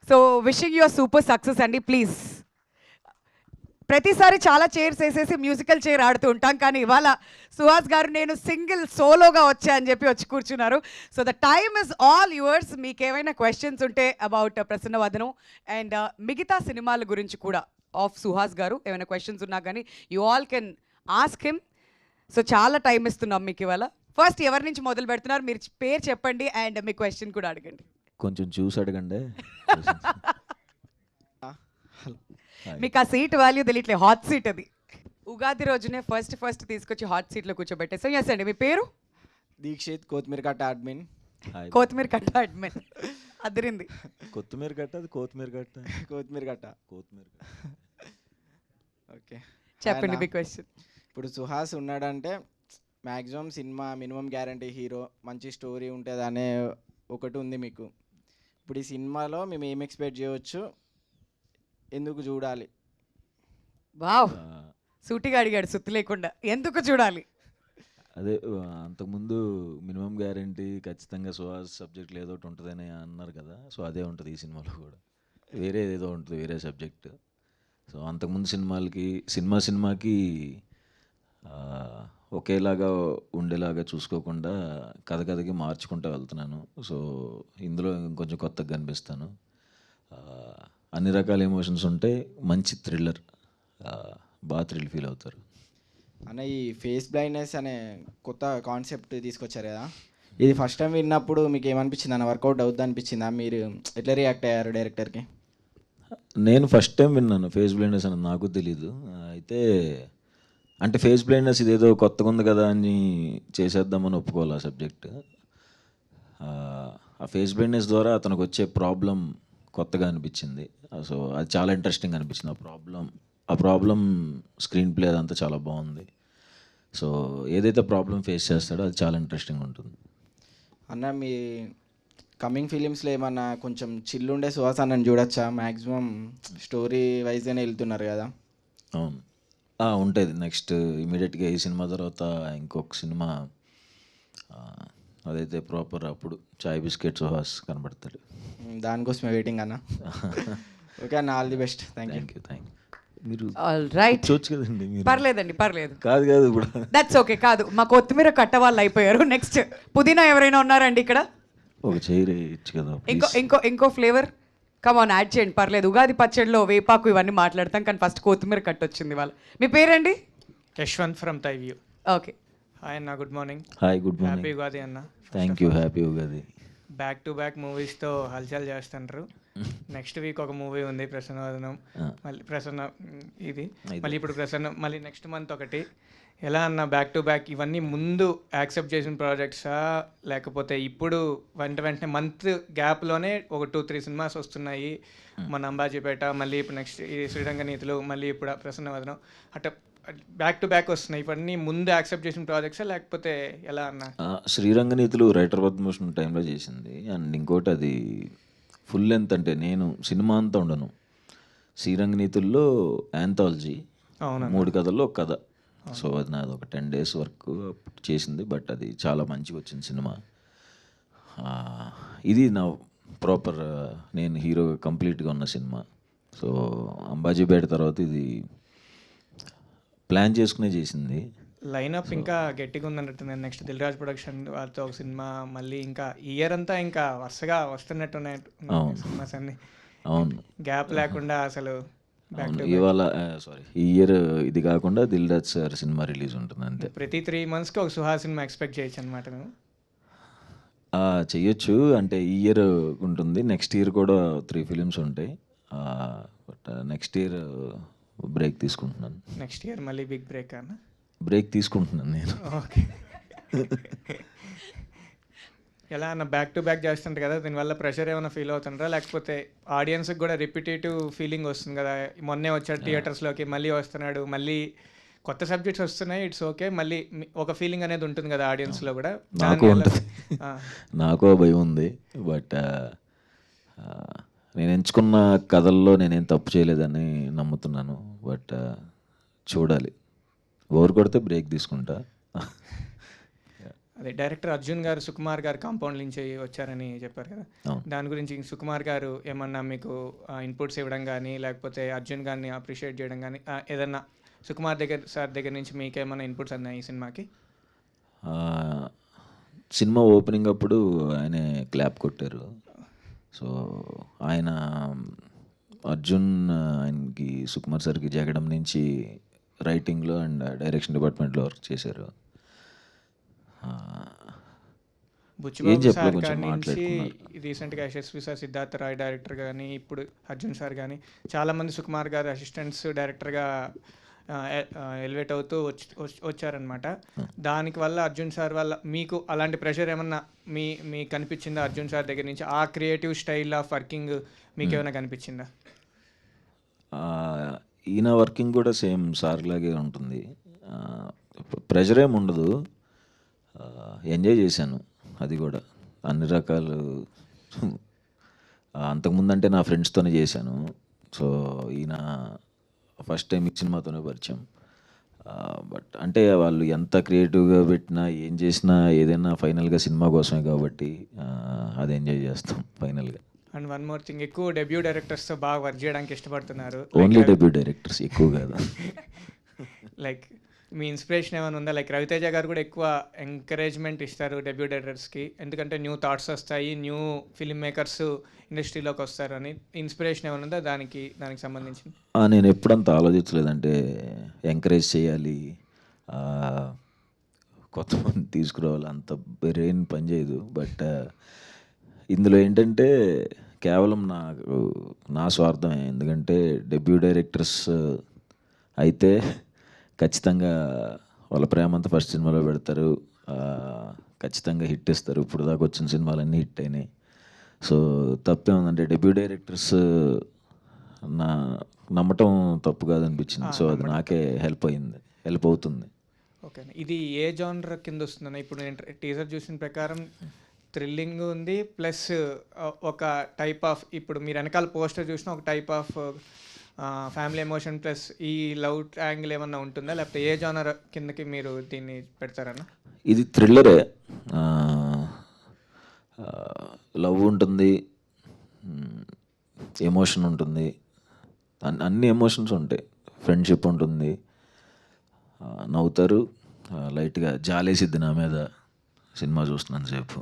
So wishing you're super success అండి. Please, ప్రతిసారి చాలా చైర్స్ వేసేసి మ్యూజికల్ చైర్ ఆడుతూ ఉంటాం, కానీ ఇవాళ సుహాస్ గారు నేను సింగిల్ సోలోగా వచ్చా అని చెప్పి వచ్చి కూర్చున్నారు. So the time is all yours. మీకు ఏమైనా క్వశ్చన్స్ ఉంటే అబౌట్ ప్రసన్నవదనం అండ్ మిగతా సినిమాల గురించి కూడా ఆఫ్ సుహాస్ గారు ఏమైనా క్వశ్చన్స్ ఉన్నా కానీ you all can ask him. So చాలా టైం ఇస్తున్నాం మీకు ఇవాళ. ఫస్ట్ ఎవరి నుంచి మొదలు పెడుతున్నారు? మీరు పేరు చెప్పండి అండ్ మీ క్వశ్చన్ కూడా అడగండి. కొంచెం చూసి అడగండి. మీకు ఆ సీట్ వాల్యూ తెలియట్లే, హాట్ సీట్ అది. ఉగాది రోజునే ఫస్ట్ తీసుకొచ్చి హాట్ సీట్లో కూర్చోబెట్టేసాం. ఎస్ అండి, మీ పేరు? దీక్షిత్, కొత్తిమీర కట్ట అడ్మిన్. కొత్తిమీర కట్ట అడ్మిన్. అదిరింది. కొత్తిమీర కట్ట, అది కొత్తిమీర కట్ట. కొత్తిమీర కట్ట. ఓకే, చెప్పండి మీ క్వశ్చన్. ఇప్పుడు సుహాస్ ఉన్నాడంటే maximum cinema minimum guarantee hero, మంచి స్టోరీ ఉంటుంది అనే ఒకటి ఉంది మీకు. ఇప్పుడు ఈ సినిమాలో మేము ఏం ఎక్స్పెక్ట్ చేయవచ్చు, ఎందుకు చూడాలి? వావ్, సూటిగా అడిగాడు సుత్తి లేకుండా. ఎందుకు చూడాలి? అదే అంతకుముందు మినిమం గ్యారంటీ ఖచ్చితంగా సుహాస్ సబ్జెక్ట్ ఏదో ఒకటి ఉంటుందని అన్నారు కదా. సో అదే ఉంటుంది ఈ సినిమాలో కూడా. వేరే ఏదో ఉంటుంది, వేరే సబ్జెక్ట్. సో అంతకుముందు సినిమాకి ఒకేలాగా ఉండేలాగా చూసుకోకుండా కథకి మార్చుకుంటూ వెళ్తున్నాను. సో ఇందులో ఇంకొంచెం కొత్తగా కనిపిస్తాను. అన్ని రకాల ఎమోషన్స్ ఉంటాయి. మంచి థ్రిల్లర్, బాగా థ్రిల్ ఫీల్ అవుతారు. అన్న, ఈ ఫేస్ బ్లైండ్నెస్ అనే కొత్త కాన్సెప్ట్ తీసుకొచ్చారు కదా, ఇది ఫస్ట్ టైం విన్నప్పుడు మీకు ఏమనిపించింది అన్న? వర్కౌట్ అవుద్ది అనిపించిందా? మీరు ఎట్లా రియాక్ట్ అయ్యారు డైరెక్టర్కి? నేను ఫస్ట్ టైం విన్నాను ఫేస్ బ్లైండ్నెస్ అని, నాకు తెలీదు. అయితే అంటే ఫేస్ బ్లైండ్నెస్ ఇదేదో కొత్తగా ఉంది కదా అని చేసేద్దామని ఒప్పుకోవాలి ఆ సబ్జెక్ట్. ఆ ఫేస్ బ్లైండ్నెస్ ద్వారా అతనికి వచ్చే ప్రాబ్లం కొత్తగా అనిపించింది. సో అది చాలా ఇంట్రెస్టింగ్ అనిపించింది. ఆ ప్రాబ్లం స్క్రీన్ ప్లే అదంతా చాలా బాగుంది. సో ఏదైతే ప్రాబ్లం ఫేస్ చేస్తాడో అది చాలా ఇంట్రెస్టింగ్ ఉంటుంది. అన్న, మీ కమింగ్ ఫిలిమ్స్లో ఏమన్నా కొంచెం చిల్లుండే సుహాస్ అన్నని చూడొచ్చా? మ్యాక్సిమం స్టోరీ వైజ్గానే వెళ్తున్నారు కదా. అవును, ఉంటుంది. నెక్స్ట్ ఇమీడియట్గా ఈ సినిమా తర్వాత ఇంకొక సినిమా, అదైతే ప్రాపర్ అప్పుడు చాయ్ బిస్కెట్ సుహాస్ కనబడతాడు. దానికోసమే వెయిటింగ్ అన్న. ఓకే అన్న, all the best. Thank you. మీరు రైట్, చూడొచ్చు కదండి మీరు. పర్లేదండి, పర్లేదు. కాదు ఇప్పుడు దట్స్ ఓకే. కాదు, మా కొత్తిమీర కట్ట వాళ్ళు అయిపోయారు. నెక్స్ట్ పుదీనా ఎవరైనా ఉన్నారండి ఇక్కడ? ఒక చైర్ ఇచ్చు కదా. ఇంకో ఫ్లేవర్ కమాన్ యాడ్ చేయండి, పర్లేదు. ఉగాది పచ్చడిలో వేపాకు ఇవన్నీ మాట్లాడతాం, కానీ ఫస్ట్ కొత్తిమీర కట్ట వచ్చింది వాళ్ళ. మీ పేరండి? యశ్వంత్ ఫ్రమ్ తైవ్యూ. ఓకే. హాయ్ అన్న, good morning. Hi, good happy morning. Ugadi అన్న. Thank you, happy Ugadi. Back to back మూవీస్తో హల్చల్ చేస్తుంటారు. నెక్స్ట్ వీక్ ఒక మూవీ ఉంది ప్రసన్నవదనం, మళ్ళీ ఇది మళ్ళీ ఇప్పుడు మళ్ళీ నెక్స్ట్ మంత్ ఒకటి. ఎలా అన్న బ్యాక్ టు బ్యాక్ ఇవన్నీ ముందు యాక్సెప్ట్ చేసిన ప్రాజెక్ట్సా, లేకపోతే ఇప్పుడు వెంటనే మంత్ గ్యాప్లోనే ఒక 2-3 సినిమాస్ వస్తున్నాయి? మన అంబాజీపేట, మళ్ళీ ఇప్పుడు నెక్స్ట్ ఈ శ్రీరంగనీతులు, మళ్ళీ ఇప్పుడు ప్రసన్నవదనం, అట్లా బ్యాక్ టు బ్యాక్ వస్తున్నాయి. ఇవన్నీ ముందు యాక్సెప్ట్ చేసిన ప్రాజెక్ట్సా లేకపోతే ఎలా అన్న? శ్రీరంగనీతులు రైటర్ పద్మభూషణ్ టైంలో చేసింది. అండ్ ఇంకోటి అది ఫుల్ లెంత్, అంటే నేను సినిమా అంతా ఉండను. శ్రీరంగనీతుల్లో యాంథాలజీ, 3 కథల్లో ఒక కథ. సో అది నాది ఒక 10 days వర్క్ చేసింది. బట్ అది చాలా మంచిగా వచ్చింది సినిమా. ఇది నా ప్రాపర్ నేను హీరో కంప్లీట్గా ఉన్న సినిమా. సో అంబాజీపేట తర్వాత ఇది ప్లాన్ చేసుకునే చేసింది. లైనప్ ఇంకా గట్టిగా ఉందన్నట్టు. నేను నెక్స్ట్ దిల్ రాజ్ ప్రొడక్షన్ వారితో ఒక సినిమా, మళ్ళీ ఇంకా ఇయర్ అంతా ఇంకా వరుసగా వస్తున్నట్టున్నాయి సినిమాస్ అన్ని. అవును, గ్యాప్ లేకుండా అసలు. ఇవాళ ఈ ఇయర్ ఇది కాకుండా Dil Raj sir cinema release ఉంటుంది అంతే. ప్రతి 3 monthsకి ఒక సుహాస్ సినిమా ఎక్స్పెక్ట్ చేయొచ్చు అనమాట మేము? చెయ్యొచ్చు. అంటే ఈ ఇయర్ ఉంటుంది, నెక్స్ట్ ఇయర్ కూడా 3 films ఉంటాయి. బట్ నెక్స్ట్ ఇయర్ బ్రేక్ తీసుకుంటున్నాను. నెక్స్ట్ ఇయర్ మళ్ళీ బిగ్ బ్రేక్ అన్న? బ్రేక్ తీసుకుంటున్నాను నేను. ఓకే. ఎలా అన్న బ్యాక్ టు బ్యాక్ చేస్తుంటారు కదా, దీనివల్ల ప్రెషర్ ఏమైనా ఫీల్ అవుతుంటారా? లేకపోతే ఆడియన్స్కి కూడా రిపిటేటివ్ ఫీలింగ్ వస్తుంది కదా, మొన్నే వచ్చాడు థియేటర్స్లోకి, మళ్ళీ వస్తున్నాడు, మళ్ళీ కొత్త సబ్జెక్ట్స్ వస్తున్నాయి, ఇట్స్ ఓకే, మళ్ళీ ఒక ఫీలింగ్ అనేది ఉంటుంది కదా ఆడియన్స్లో కూడా? నాకు ఉంటుంది, నాకు భయం ఉంది. బట్ నేను ఎంచుకున్న కథల్లో నేనేం తప్పు చేయలేదని నమ్ముతున్నాను. బట్ చూడాలి, ఓవర్ కొడితే బ్రేక్ తీసుకుంటా. అదే డైరెక్టర్ అర్జున్ గారు సుకుమార్ గారు కాంపౌండ్ నుంచి వచ్చారని చెప్పారు కదా, అవును. దాని గురించి సుకుమార్ గారు ఏమన్నా మీకు ఇన్పుట్స్ ఇవ్వడం కానీ లేకపోతే అర్జున్ గారిని అప్రిషియేట్ చేయడం కానీ ఏదన్నా సుకుమార్ సార్ దగ్గర నుంచి మీకు ఏమన్నా ఇన్పుట్స్ అన్నాయి ఈ సినిమాకి? సినిమా ఓపెనింగ్ అప్పుడు ఆయనే క్లాప్ కొట్టారు. సో ఆయన అర్జున్ ఆయనకి సుకుమార్ సార్కి జగడం నుంచి రైటింగ్లో అండ్ డైరెక్షన్ డిపార్ట్మెంట్లో వర్క్ చేశారు. ఏం బుచ్చిబాబు చెప్పలేదు, సార్ కొంచెం కాడి నుంచి మాట్లాడుకున్నారు. రీసెంట్గా యశస్వి సార్, సిద్ధార్థ రాయ్ డైరెక్టర్ కానీ, ఇప్పుడు అర్జున్ సార్ కానీ చాలామంది సుకుమార్ గారు అసిస్టెంట్స్ డైరెక్టర్గా ఎలివేట్ అవుతూ వచ్చారనమాట. దానికి వల్ల అర్జున్ సార్ వల్ల మీకు అలాంటి ప్రెషర్ ఏమన్నా మీకు కనిపించిందా అర్జున్ సార్ దగ్గర నుంచి? ఆ క్రియేటివ్ స్టైల్ ఆఫ్ వర్కింగ్ మీకు ఏమైనా కనిపించిందా? ఈయన వర్కింగ్ కూడా సేమ్ సార్ లాగే ఉంటుంది. ప్రెషర్ ఏమి ఉండదు, ఎంజాయ్ చేశాను. అది కూడా అన్ని రకాలు. అంతకుముందు అంటే నా ఫ్రెండ్స్తోనే చేశాను. సో ఈయన ఫస్ట్ టైం ఈ సినిమాతోనే పరిచయం. బట్ అంటే వాళ్ళు ఎంత క్రియేటివ్గా పెట్టినా ఏం చేసినా ఏదైనా ఫైనల్గా సినిమా కోసమే కాబట్టి అది ఎంజాయ్ చేస్తాం ఫైనల్గా. అండ్ వన్ మోర్ థింగ్, ఎక్కువ డెబ్యూ డైరెక్టర్స్తో బాగా వర్క్ చేయడానికి ఇష్టపడుతున్నారు. ఓన్లీ డెబ్యూ డైరెక్టర్స్, ఎక్కువ కాదు. లైక్ మీ ఇన్స్పిరేషన్ ఏమైనా ఉందా? లైక్ రవితేజ గారు కూడా ఎక్కువ ఎంకరేజ్మెంట్ ఇస్తారు డెబ్యూ డైరెక్టర్స్కి, ఎందుకంటే న్యూ థాట్స్ వస్తాయి, న్యూ ఫిల్మ్ మేకర్స్ ఇండస్ట్రీలోకి వస్తారు అని. ఇన్స్పిరేషన్ ఏమైనా ఉందా దానికి సంబంధించి? నేను ఎప్పుడంత ఆలోచించలేదంటే ఎంకరేజ్ చేయాలి, కొత్త మంది తీసుకురావాలి, అంత బ్రెయిన్ పనిచేయదు. బట్ ఇందులో ఏంటంటే కేవలం నా స్వార్థమే. ఎందుకంటే డెబ్యూ డైరెక్టర్స్ అయితే ఖచ్చితంగా వాళ్ళ ప్రేమ అంతా ఫస్ట్ సినిమాలో పెడతారు, ఖచ్చితంగా హిట్ ఇస్తారు. ఇప్పుడు దాకా వచ్చిన సినిమాలన్నీ హిట్ అయినాయి. సో తప్పే ఉందంటే డెబ్యూ డైరెక్టర్స్ నమ్మటం తప్పు కాదనిపించింది. సో అది నాకే హెల్ప్ అవుతుంది. ఓకే, ఇది ఏ జానర్ కింద వస్తుందన్న? ఇప్పుడు నేను టీజర్ చూసిన ప్రకారం థ్రిల్లింగ్ ఉంది, ప్లస్ ఒక టైప్ ఆఫ్, ఇప్పుడు మీరు వెనకాల పోస్టర్ చూసిన ఒక type of family emotion plus ఈ లవ్ యాంగిల్ ఏమన్నా ఉంటుందా, లేకపోతే ఏ జానర్ కిందకి మీరు దీన్ని పెడతారన్న? ఇది థ్రిల్లరే. లవ్ ఉంటుంది, ఎమోషన్ ఉంటుంది, అన్ని ఎమోషన్స్ ఉంటాయి. ఫ్రెండ్షిప్ ఉంటుంది, నవ్వుతారు, లైట్గా జాలేసిద్ది నా మీద సినిమా చూస్తున్నంతసేపు.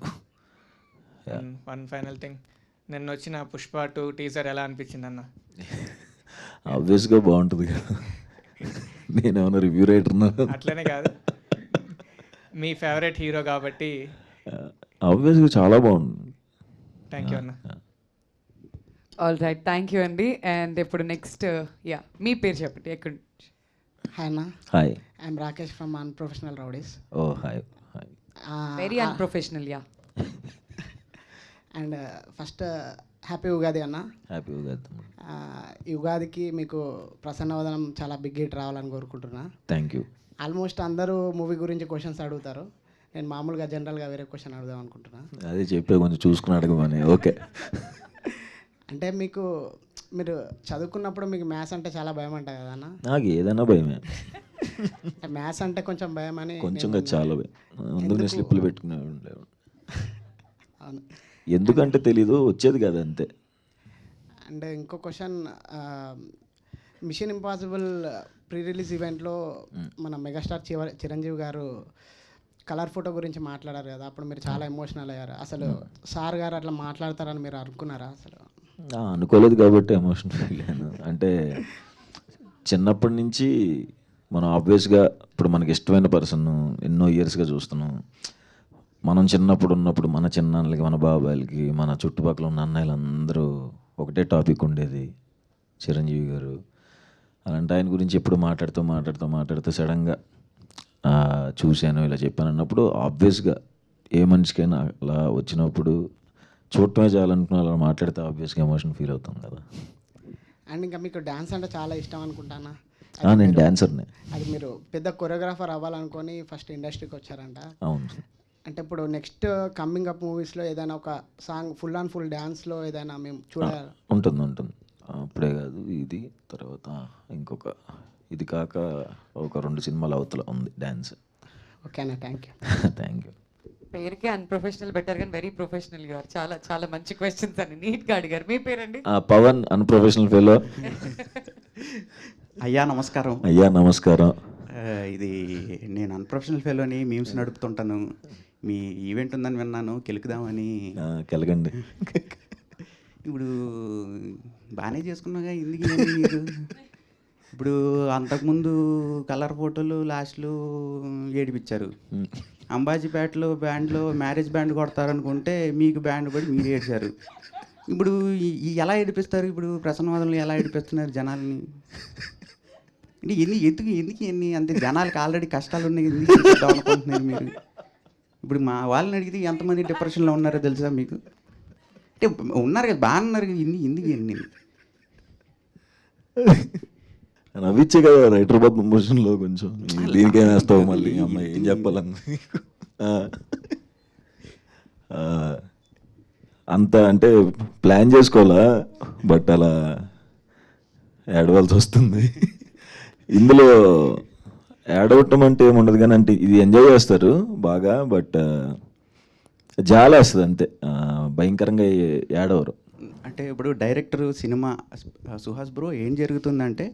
వన్ ఫైనల్ థింగ్, నిన్న వచ్చిన పుష్ప 2 టీజర్ ఎలా అనిపించింది అన్న? ఆబ్వియస్గా బాగుంటుంది కదా, నేనేమన్నా రివ్యూ రైటర్నా? అట్లనే కాదు, మీ ఫేవరెట్ హీరో కాబట్టి. ఆబ్వియస్గా చాలా బాగుంది. థ్యాంక్ యూ అన్న. ఆల్ రైట్, థ్యాంక్ యూ అండి. అండ్ ఇప్పుడు నెక్స్ట్ మీ పేరు చెప్పండి, ఎక్కడ? హాయ్ అన్న, hi. I'm Rakesh from unprofessional rowdies. Oh hi. Very unprofessional. And first happy Ugadi అన్న. హ్యాపీ ఉగాది. ఈ ఉగాదికి మీకు ప్రసన్నవదనం చాలా బిగ్ హిట్ రావాలని కోరుకుంటున్నా. Thank you. ఆల్మోస్ట్ అందరూ మూవీ గురించి క్వశ్చన్స్ అడుగుతారు, నేను మామూలుగా జనరల్గా వేరే క్వశ్చన్ అడుగుదాం అనుకుంటున్నా. అదే చెప్పే, కొంచెం చూసుకుని అడగమని. ఓకే. అంటే మీరు చదువుకున్నప్పుడు మీకు మ్యాథ్స్ అంటే చాలా భయం అంట కదా అన్న? నాకు ఏదైనా భయమే. మ్యాథ్స్ అంటే కొంచెం భయం అని. కొంచెం చాలా భయం. అందుకనే స్లిప్పులు పెట్టుకునే ఉండేవాడు. అవును. ఎందుకంటే తెలీదు, వచ్చేది కదా అంతే. అండ్ ఇంకో question, mission impossible pre release ఈవెంట్లో మన మెగాస్టార్ చిరంజీవి గారు కలర్ ఫోటో గురించి మాట్లాడారు కదా, అప్పుడు మీరు చాలా ఎమోషనల్ అయ్యారు. అసలు సార్ గారు అట్లా మాట్లాడతారని మీరు అనుకున్నారా అసలు? అనుకోలేదు కాబట్టి ఎమోషన్ ఫీల్ అయ్యాను. అంటే చిన్నప్పటి నుంచి మనం ఆబ్వియస్గా ఇప్పుడు మనకి ఇష్టమైన పర్సన్ ఎన్నో ఇయర్స్గా చూస్తున్నాం. మనం చిన్నప్పుడు ఉన్నప్పుడు మన చిన్నాన్నలకి, మన బాబాయిలకి, మన చుట్టుపక్కల ఉన్న అన్నయ్యలందరూ ఒకటే టాపిక్ ఉండేది, చిరంజీవి గారు. అలాంటి ఆయన గురించి ఎప్పుడు మాట్లాడుతూ సడన్గా చూశాను, ఇలా చెప్పాను అన్నప్పుడు ఆబ్వియస్గా ఏ మనిషికైనా అలా వచ్చినప్పుడు చూడటమే చాలనుకున్న అలా మాట్లాడితే ఆబ్వియస్గా ఎమోషన్ ఫీల్ అవుతాం కదా. అండ్ ఇంకా మీకు డ్యాన్స్ అంటే చాలా ఇష్టం అనుకుంటానా? నేను డ్యాన్సర్నే. అది మీరు పెద్ద కొరియోగ్రాఫర్ అవ్వాలనుకొని ఫస్ట్ ఇండస్ట్రీకి వచ్చారంట. అవును. అంటే ఇప్పుడు నెక్స్ట్ కమింగ్ అప్ మూవీస్లో ఏదైనా ఒక సాంగ్ ఫుల్ డ్యాన్స్లో ఏదైనా మేము చూడాలి? ఉంటుంది. అప్పుడే కాదు, ఇది తర్వాత ఇంకొక, ఇది కాక ఒక 2 సినిమాల అవతల ఉంది డ్యాన్స్. ఓకేనా, థ్యాంక్ యూ. Thank you. పేరుకే అన్ప్రొఫెషనల్ బెటర్ కానీ వెరీ ప్రొఫెషనల్ గా చాలా చాలా మంచి క్వశ్చన్స్ అని నీట్ గా అడిగారు. మీ పేరండి? Pawan unprofessional fellow. అయ్యా నమస్కారం. అయ్యా నమస్కారం. ఇది నేను అన్ప్రొఫెషనల్ ఫెలోని మీమ్స్ నడుపుతుంటాను. మీ ఈవెంట్ ఉందని విన్నాను, కెలుకుదామని. కెలగండి. ఇప్పుడు బాగానే చేసుకున్నాగా, ఎందుకు మీరు ఇప్పుడు అంతకుముందు కలర్ ఫోటోలు లాస్ట్లో ఏడిపించారు. అంబాజీపేటలో బ్యాండ్లో మ్యారేజ్ బ్యాండ్ కొడతారనుకుంటే మీకు బ్యాండ్ పడి మీరు ఏడ్చారు. ఇప్పుడు ఎలా ఏడిపిస్తారు? ఇప్పుడు ప్రసన్నవాదంలో ఎలా ఏడిపిస్తున్నారు జనాల్ని? అంటే ఎందుకు అంతే జనాలకి ఆల్రెడీ కష్టాలు ఉన్నాయి, ఎందుకు ఏడిపిద్దాం అనుకుంటున్నారు మీరు? ఇప్పుడు మా వాళ్ళని అడిగితే ఎంతమంది డిప్రెషన్లో ఉన్నారో తెలుసా మీకు? అంటే ఉన్నారు కదా, బాగా ఉన్నారు కదా, ఎందుకు నవ్విచ్చే కదా రైటర్ పద్మభూషణ్లో కొంచెం. దీనికేం వేస్తావు మళ్ళీ అమ్మాయి, ఏం చెప్పాలని. అంత అంటే ప్లాన్ చేసుకోవాలా, బట్ అలా ఏడవలసి వస్తుంది. ఇందులో ఏడవటం అంటే ఏముండదు కానీ, అంటే ఇది ఎంజాయ్ చేస్తారు బాగా, బట్ జాలేస్తుంది అంతే. భయంకరంగా ఏడవరు. అంటే ఇప్పుడు డైరెక్టర్ సినిమా సుహాస్ బ్రో ఏం జరుగుతుందంటే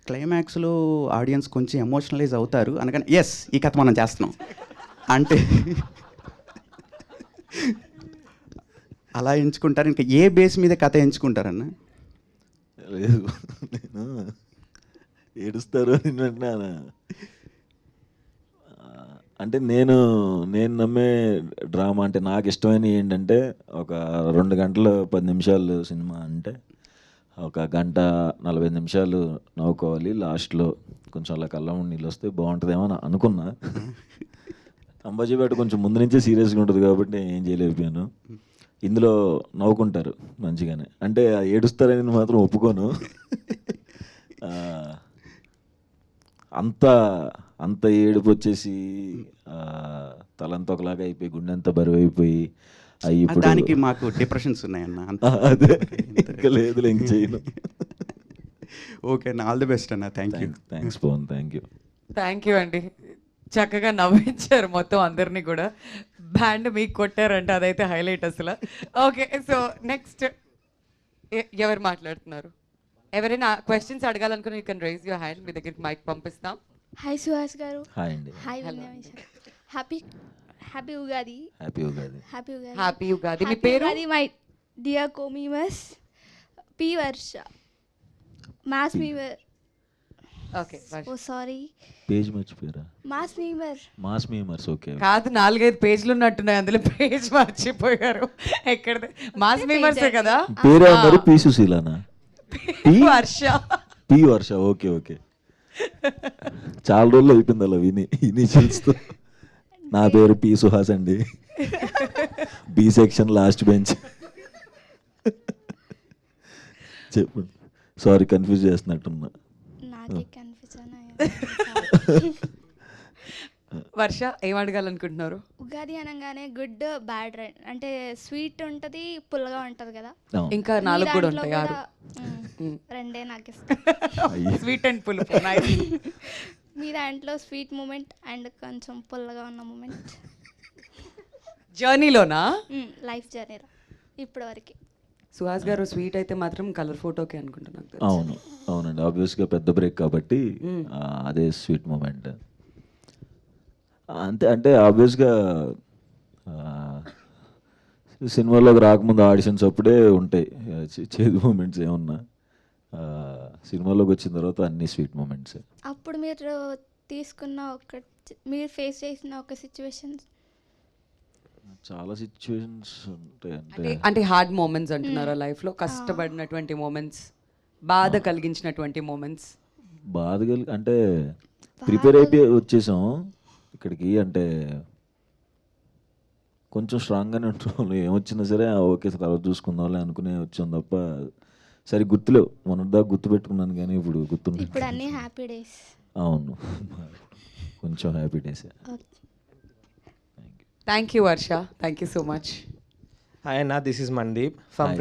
క్లైమాక్స్లో ఆడియన్స్ కొంచెం ఎమోషనలైజ్ అవుతారు అనగానే ఎస్ ఈ కథ మనం చేస్తున్నాం అంటే అలా ఎంచుకుంటారు. ఇంకా ఏ బేస్ మీద కథ ఎంచుకుంటారన్న? లేదు, నేను ఏడుస్తారు అని వింటున్నాను. అంటే నేను నమ్మే డ్రామా అంటే నాకు ఇష్టమైన ఏంటంటే, ఒక 2 గంటలు 10 నిమిషాలు సినిమా అంటే 1 గంట 45 నిమిషాలు నవ్వుకోవాలి, లాస్ట్లో కొంచెం అలా కళ్ళ నీళ్ళు వస్తే బాగుంటుందేమో అని అనుకున్నా. అంబాజీపేట కొంచెం ముందు నుంచే సీరియస్గా ఉంటుంది కాబట్టి ఏం చేయలేకపోయాను. ఇందులో నవ్వుకుంటారు మంచిగానే, అంటే ఏడుస్తారని మాత్రం ఒప్పుకోను. అంత ఏడుపు వచ్చేసి తలంతా ఒకలాగా అయిపోయి, గుండెంతా బరువు అయిపోయి ఇప్పుడు దానికి మాకు డిప్రెషన్స్ ఉన్నాయన్న. అదే ఇంకా లేదు, ఇంక చేయను. ఓకే అన్న, ఆల్ ది బెస్ట్ అన్న. థ్యాంక్స్ పవన్, థ్యాంక్ యూ అండి. చక్కగా నవ్వించారు మొత్తం అందరినీ కూడా. బ్యాండ్ మీకు కొట్టారంటే అదైతే హైలైట్ అసలు. ఓకే, సో నెక్స్ట్ ఎవరు మాట్లాడుతున్నారు? ఎవరైనా క్వశ్చన్స్ అడగాలనుకుని you can raise your hand. మీ దగ్గరికి మైక్ పంపిస్తాం. హాయ్ సుహాస్ గారు. హాయ్ అండి. Hi happy Ugadi. Happy Ugadi. Happy Ugadi. మీ పేరు? మై డియర్ కోమీమస్ P Varsha mass memer. Okay, oh sorry, page మర్చిపోయారా? Mass memers. ఓకే, కాదు 4-5 పేజీలు ఉన్నట్టున్నాయి, అందులో పేజ్ మర్చిపోయారు. ఎక్కడ? మాస్ మీమర్సే కదా. పేరే ఉన్నారు. పి సుశీలానా? వర్ష. పి వర్ష. ఓకే ఓకే, చాలా రోజులు అయిపోయింది అలా విని చూస్తూ. నా పేరు పి సుహాస్ అండి, బి సెక్షన్ లాస్ట్ బెంచ్. చెప్పు, సారీ కన్ఫ్యూజ్ చేస్తున్నట్టున్నా. వర్ష ఏం అడగాలనుకుంటున్నారు? ఉగాది అనగానే గుడ్ బ్యాడ్ అంటే స్వీట్ ఉంటుంది, పుల్లగా ఉంటుంది కదా. ఇంకా 4 కూడా ఉంటాయి, 6. రెండే నాకు ఇష్టం, స్వీట్ అండ్ పులుపు. మీ దాంట్లో స్వీట్ మూమెంట్ అండ్ కొంచెం పుల్లగా ఉన్న మూమెంట్ జర్నీలోనా? లైఫ్ జర్నీలో ఇప్పటి వరకు. సుహాస్ గారు స్వీట్ అయితే మాత్రం కలర్ ఫోటోకి అనుకుంటున్నాను. అవునండి, ఆబ్వియస్గా పెద్ద బ్రేక్ కాబట్టి అదే స్వీట్ మూమెంట్. అంటే ఆబ్వియస్గా సినిమాలోకి రాకముందు ఆడిషన్స్ అప్పుడే ఉంటాయి చేదు మూమెంట్స్ ఏమన్నా. సినిమాలోకి వచ్చిన తర్వాత అన్ని స్వీట్ మూమెంట్స్. అప్పుడు మీరు తీసుకున్న మీరు ఫేస్ చేసిన ఒక సిచ్యువేషన్? చాలా సిచ్యువేషన్స్ ఉంటాయి. అంటే హార్డ్ మూమెంట్స్ అంటున్నారా లైఫ్లో? కష్టపడినటువంటి మూమెంట్స్, బాధ కలిగించినటువంటి మూమెంట్స్? అంటే ప్రిపేర్ అయిపోయి వచ్చేసాం ఇక్కడికి, అంటే కొంచెం స్ట్రాంగ్గానే ఉంటాం. ఏమొచ్చినా సరే ఓకే తర్వాత చూసుకుందాంలే అనుకునే వచ్చాం తప్ప సరే గుర్తులేవు. మొన్నటిదాకా గుర్తు పెట్టుకున్నాను కానీ ఇప్పుడు గుర్తున్నాయి. ఇప్పుడు అన్ని హ్యాపీ డేస్. అవును, కొంచెం happy days. Thank you Varsha, thank you so much. Hi అన్న, this is Mandeep from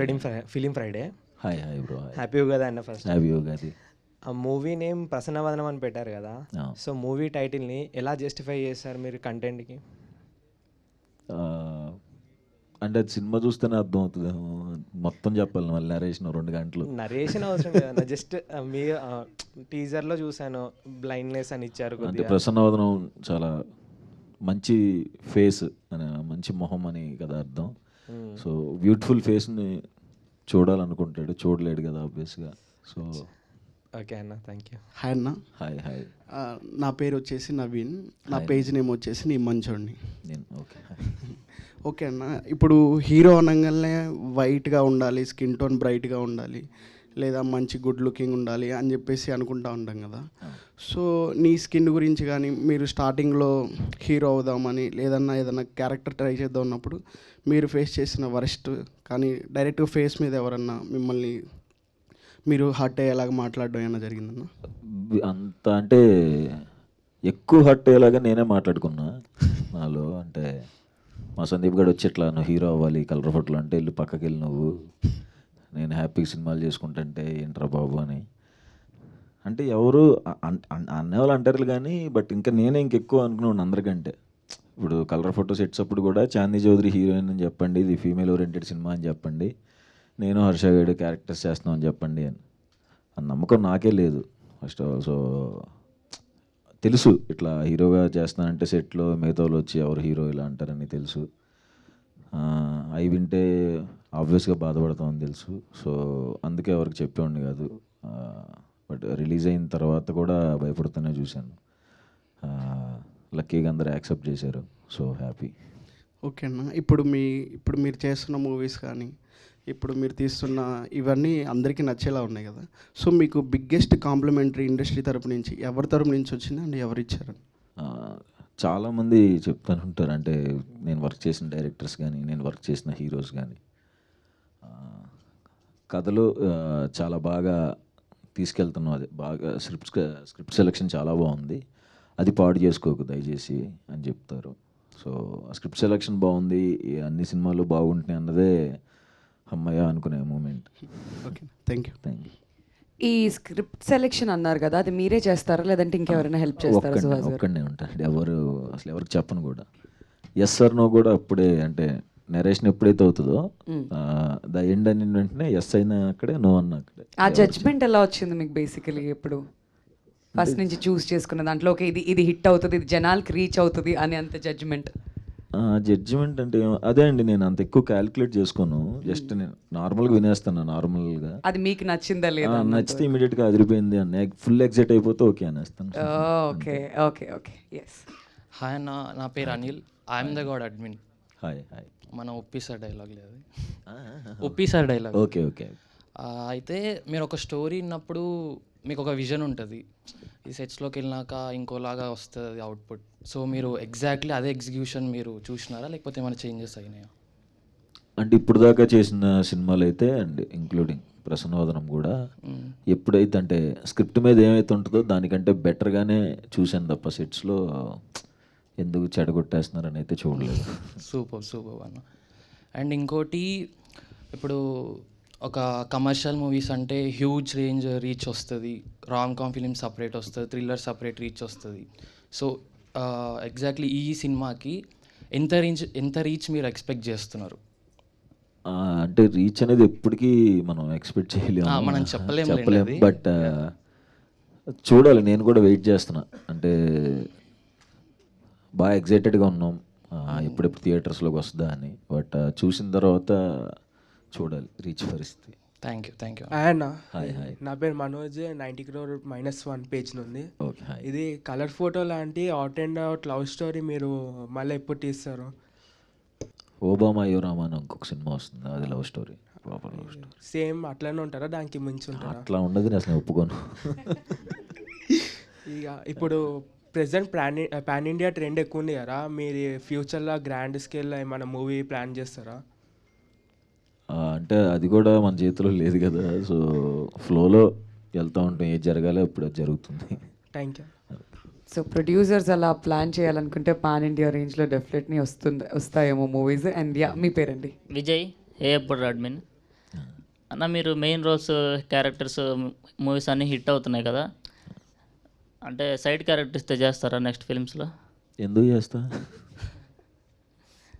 film Friday. Hi bro. Happy Ugadi అన్న. First happy Ugadi. ఆ మూవీ నేమ్ ప్రసన్నవదనం అని పెట్టారు కదా, సో మూవీ టైటిల్ని ఎలా జస్టిఫై చేస్తారు మీరు కంటెంట్కి? అంటే అది సినిమా చూస్తేనే అర్థం అవుతుంది. మొత్తం చెప్పాలి మళ్ళీ నరేషన్ 2 గంటలు. నరేషన్ అవసరం కదా, జస్ట్ మీ టీజర్లో చూశాను బ్లైండ్నెస్ అని ఇచ్చారు అంటే కొద్దిగా. ప్రసన్నవదనం చాలా మంచి ఫేస్ అని, మంచి మొహం అని కదా అర్థం. సో బ్యూటిఫుల్ ఫేస్ని చూడాలనుకుంటాడు, చూడలేడు కదా ఆబ్వియస్గా. సో ఓకే అన్న, థ్యాంక్ యూ. హాయ్ అన్న. Hi hi. నా పేరు వచ్చేసి నవీన్. నా పేజ్ నేమ్ వచ్చేసి నీ మంచోడిని. నేను ఓకే. ఓకే అన్న, ఇప్పుడు హీరో అనగానే వైట్గా ఉండాలి, స్కిన్ టోన్ బ్రైట్గా ఉండాలి, లేదా మంచి గుడ్ లుకింగ్ ఉండాలి అని చెప్పేసి అనుకుంటా ఉంటాం కదా. సో నీ స్కిన్ గురించి కానీ, మీరు స్టార్టింగ్లో హీరో అవుదామని లేదన్నా ఏదన్నా క్యారెక్టర్ ట్రై చేద్దాం ఉన్నప్పుడు మీరు ఫేస్ చేసిన వరస్ట్ కానీ డైరెక్ట్గా ఫేస్ మీద ఎవరన్నా మిమ్మల్ని మీరు హర్ట్ అయ్యేలాగా మాట్లాడడం ఏమైనా జరిగిందన్న? అంత అంటే ఎక్కువ హర్ట్ అయ్యేలాగా నేనే మాట్లాడుకున్నా నాలో. అంటే మా సందీప్ గడు వచ్చి ఇట్లా నువ్వు హీరో అవ్వాలి కలర్ ఫోటోలు అంటే వెళ్ళి పక్కకి వెళ్ళి నువ్వు, నేను హ్యాపీగా సినిమాలు చేసుకుంటుంటే ఏంట్రా బాబు అని. అంటే ఎవరు అనేవాళ్ళు అంటారు కానీ, బట్ ఇంకా నేనే ఇంకెక్కువ అనుకున్నాను అందరికంటే. ఇప్పుడు కలర్ ఫోటో సెట్స్ అప్పుడు కూడా చాందీ చౌదరి హీరోయిన్ అని చెప్పండి, ఇది ఫీమేల్ ఓరియంటెడ్ సినిమా అని చెప్పండి, నేను హర్ష గడు క్యారెక్టర్స్ చేస్తున్నాం అని చెప్పండి అని. ఆ నమ్మకం నాకే లేదు ఫస్ట్ ఆఫ్ ఆల్. సో తెలుసు ఇట్లా హీరోగా చేస్తానంటే సెట్లో మిగతా వాళ్ళు వచ్చి ఎవరు హీరో ఇలా అంటారని తెలుసు. అవి వింటే ఆబ్వియస్గా బాధపడతామని తెలుసు. సో అందుకే ఎవరికి చెప్పేవాడిని కాదు. బట్ రిలీజ్ అయిన తర్వాత కూడా భయపడుతూనే చూశాను. లక్కీగా అందరూ యాక్సెప్ట్ చేశారు. So happy. ఓకే అన్న, ఇప్పుడు మీరు చేస్తున్న మూవీస్ కానీ ఇప్పుడు మీరు తీస్తున్న ఇవన్నీ అందరికీ నచ్చేలా ఉన్నాయి కదా. సో మీకు బిగ్గెస్ట్ కాంప్లిమెంటరీ ఇండస్ట్రీ తరపు నుంచి ఎవరి తరపు నుంచి వచ్చింది అండ్ ఎవరు ఇచ్చారు? చాలామంది చెప్తాను ఉంటారు. అంటే నేను వర్క్ చేసిన డైరెక్టర్స్ కానీ, నేను వర్క్ చేసిన హీరోస్ కానీ, కథలు చాలా బాగా తీసుకెళ్తున్నాం, అది బాగా స్క్రిప్ట్ సెలెక్షన్ చాలా బాగుంది, అది పాడు చేసుకోకు దయచేసి అని చెప్తారు. సో ఆ స్క్రిప్ట్ సెలెక్షన్ బాగుంది, అన్ని సినిమాలు బాగుంటున్నాయి అన్నదే అమ్మయ్య అనుకునే moment. Okay, thank you. Thank you. ఈ స్క్రిప్ట్ సెలెక్షన్ అన్నారు కదా, అది మీరే చేస్తారా లేదంటే ఇంకెవరైనా హెల్ప్ చేస్తారా? సుహాస్ గారు ఒక్కడనే ఉంటాడు, అసలు ఎవరికి చెప్పను కూడా. ఎస్ సార్ నో కూడా అప్పుడే, అంటే నరేషన్ ఎప్పుడైతే అవుతుందో ద ఎండ్ అని వెంటనే ఎస్ అయినా అక్కడే, నో అన్న అక్కడే. ఆ జడ్జ్మెంట్ ఎలా వచ్చింది మీకు బేసికలీ? ఎప్పుడు ఫస్ట్ నుంచి చూస్ చేసుకున్న దాంట్లో ఓకే ఇది హిట్ అవుతుంది, ఇది జనాలకి రీచ్ అవుతుంది అని అంత జడ్జ్మెంట్? జడ్జిమెంట్ అంటే అదే అండి, నేను అంత ఎక్కువ క్యాలిక్యులేట్ చేసుకోను, జస్ట్ నేను నార్మల్గా వినేస్తాను. నార్మల్గా అది మీకు నచ్చిందా లేదా? నచ్చితే ఇమీడియట్గా అదిరిపోయింది అని ఫుల్ ఎగ్జైట్ అయిపోతే ఓకే అనేస్తాను. Okay okay okay. Yes. Hi అన్న, నా పేరు Anil. I'm the god admin. Hi hi. మన ఉప్పి సార్ డైలాగ్ లేదు, Uppi sir dialogue. Okay okay. అయితే మీరు ఒక స్టోరీ విన్నప్పుడు మీకు ఒక విజన్ ఉంటుంది, ఈ సెట్స్లోకి వెళ్ళినాక ఇంకోలాగా వస్తుంది అవుట్పుట్. సో మీరు ఎగ్జాక్ట్లీ అదే ఎగ్జిక్యూషన్ మీరు చూసినారా, లేకపోతే ఏమైనా చేంజెస్ అయినాయా? అంటే ఇప్పుడు దాకా చేసిన సినిమాలు అయితే అండ్ ఇంక్లూడింగ్ ప్రసన్నవదనం కూడా ఎప్పుడైతే అంటే స్క్రిప్ట్ మీద ఏమైతే ఉంటుందో దానికంటే బెటర్గానే చూశాను తప్ప సెట్స్లో ఎందుకు చెడగొట్టేస్తున్నారని అయితే చూడలేదు. సూపర్ సూపర్ అన్న. అండ్ ఇంకోటి, ఇప్పుడు ఒక కమర్షియల్ మూవీస్ అంటే హ్యూజ్ రేంజ్ రీచ్ వస్తుంది, రామ్ కామ్ ఫిలిం సపరేట్ వస్తుంది, థ్రిల్లర్ సపరేట్ రీచ్ వస్తుంది. సో ఎగ్జాక్ట్లీ ఈ సినిమాకి ఎంత రీచ్ మీరు ఎక్స్పెక్ట్ చేస్తున్నారు? అంటే రీచ్ అనేది ఎప్పటికీ మనం ఎక్స్పెక్ట్ చేయలేము, మనం చెప్పలేము. బట్ చూడాలి, నేను కూడా వెయిట్ చేస్తున్నా. అంటే బాగా ఎగ్జైటెడ్గా ఉన్నాం ఎప్పుడెప్పుడు థియేటర్స్లోకి వస్తుందా అని. బట్ చూసిన తర్వాత చూడాలి రీచ్ పరిస్థితి. Thank you. అన్న, హాయ్ హాయ్. నా పేరు మనోజ్. 90 crore -1 పేజ్ ఉంది. Okay hi. ఇది కలర్ ఫోటో లాంటి out and out love story మీరు మళ్ళీ ఎప్పుడు తీస్తారు? ఓబామా యోరామా అని ఇంకొక సినిమా వస్తుంది, అది love story, proper love story. Same అట్లనే ఉంటారా, దానికి మించి ఉంటారా? అట్లా ఉండదు, నేను అసలు ఒప్పుకోను. ఇక ఇప్పుడు ప్రెసెంట్ పాన్ ఇండియా ట్రెండ్ ఎక్కువ ఉంది కదా, మీరు ఫ్యూచర్లో గ్రాండ్ స్కేల్లో ఏమైనా మూవీ ప్లాన్ చేస్తారా? అంటే అది కూడా మన చేతిలో లేదు కదా. సో ఫ్లోలో వెళ్తూ ఉంటాం, ఏది జరగాలో ఇప్పుడు అది జరుగుతుంది. Thank you. సో ప్రొడ్యూసర్స్ అలా ప్లాన్ చేయాలనుకుంటే పాన్ ఇండియా రేంజ్లో డెఫినెట్లీ వస్తాయేమో మూవీస్. అండ్ యా, మీ పేరండి? విజయ్, ఏఎప్పుడు అడ్మిన్. అన్న, మీరు మెయిన్ రోల్స్ క్యారెక్టర్స్ మూవీస్ అన్నీ హిట్ అవుతున్నాయి కదా, అంటే సైడ్ క్యారెక్టర్స్ చేస్తారా నెక్స్ట్ ఫిల్మ్స్లో? ఎందుకు చేస్తా?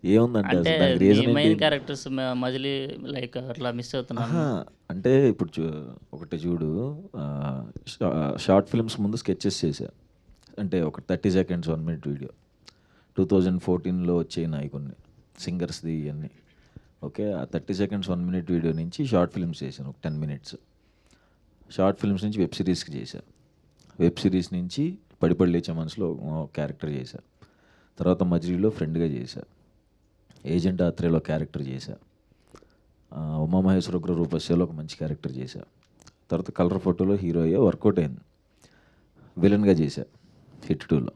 ఏముందంటే అంటే అసలు దానికి రీజన్ మెయిన్ ఏంటి క్యారెక్టర్స్ మజిలీ లైక్ అట్లా మిస్ అవుతున్నాను. అంటే ఇప్పుడు ఒకటి చూడు, షార్ట్ ఫిల్మ్స్ ముందు స్కెచెస్ చేశా, అంటే ఒక 30 seconds 1 minute వీడియో 2014లో వచ్చాయి కొన్ని సింగర్స్ది ఇవన్నీ. ఓకే, ఆ 30 seconds 1 minute వీడియో నుంచి షార్ట్ ఫిల్మ్స్ చేశాను ఒక 10 minutes. షార్ట్ ఫిల్మ్స్ నుంచి వెబ్ సిరీస్కి చేశా, వెబ్ సిరీస్ నుంచి పడిపడి లేచే మనసులో క్యారెక్టర్ చేశా, తర్వాత మజిలీలో ఫ్రెండ్గా చేశా, ఏజెంట్ ఆత్రేయలో క్యారెక్టర్ చేశా, ఉమామహేశ్వర ఉగ్ర రూపస్యలో ఒక మంచి క్యారెక్టర్ చేశా, తర్వాత కలర్ ఫోటోలో హీరో అయ్యా, వర్కౌట్ అయింది, విలన్గా చేశా హిట్ 2లో.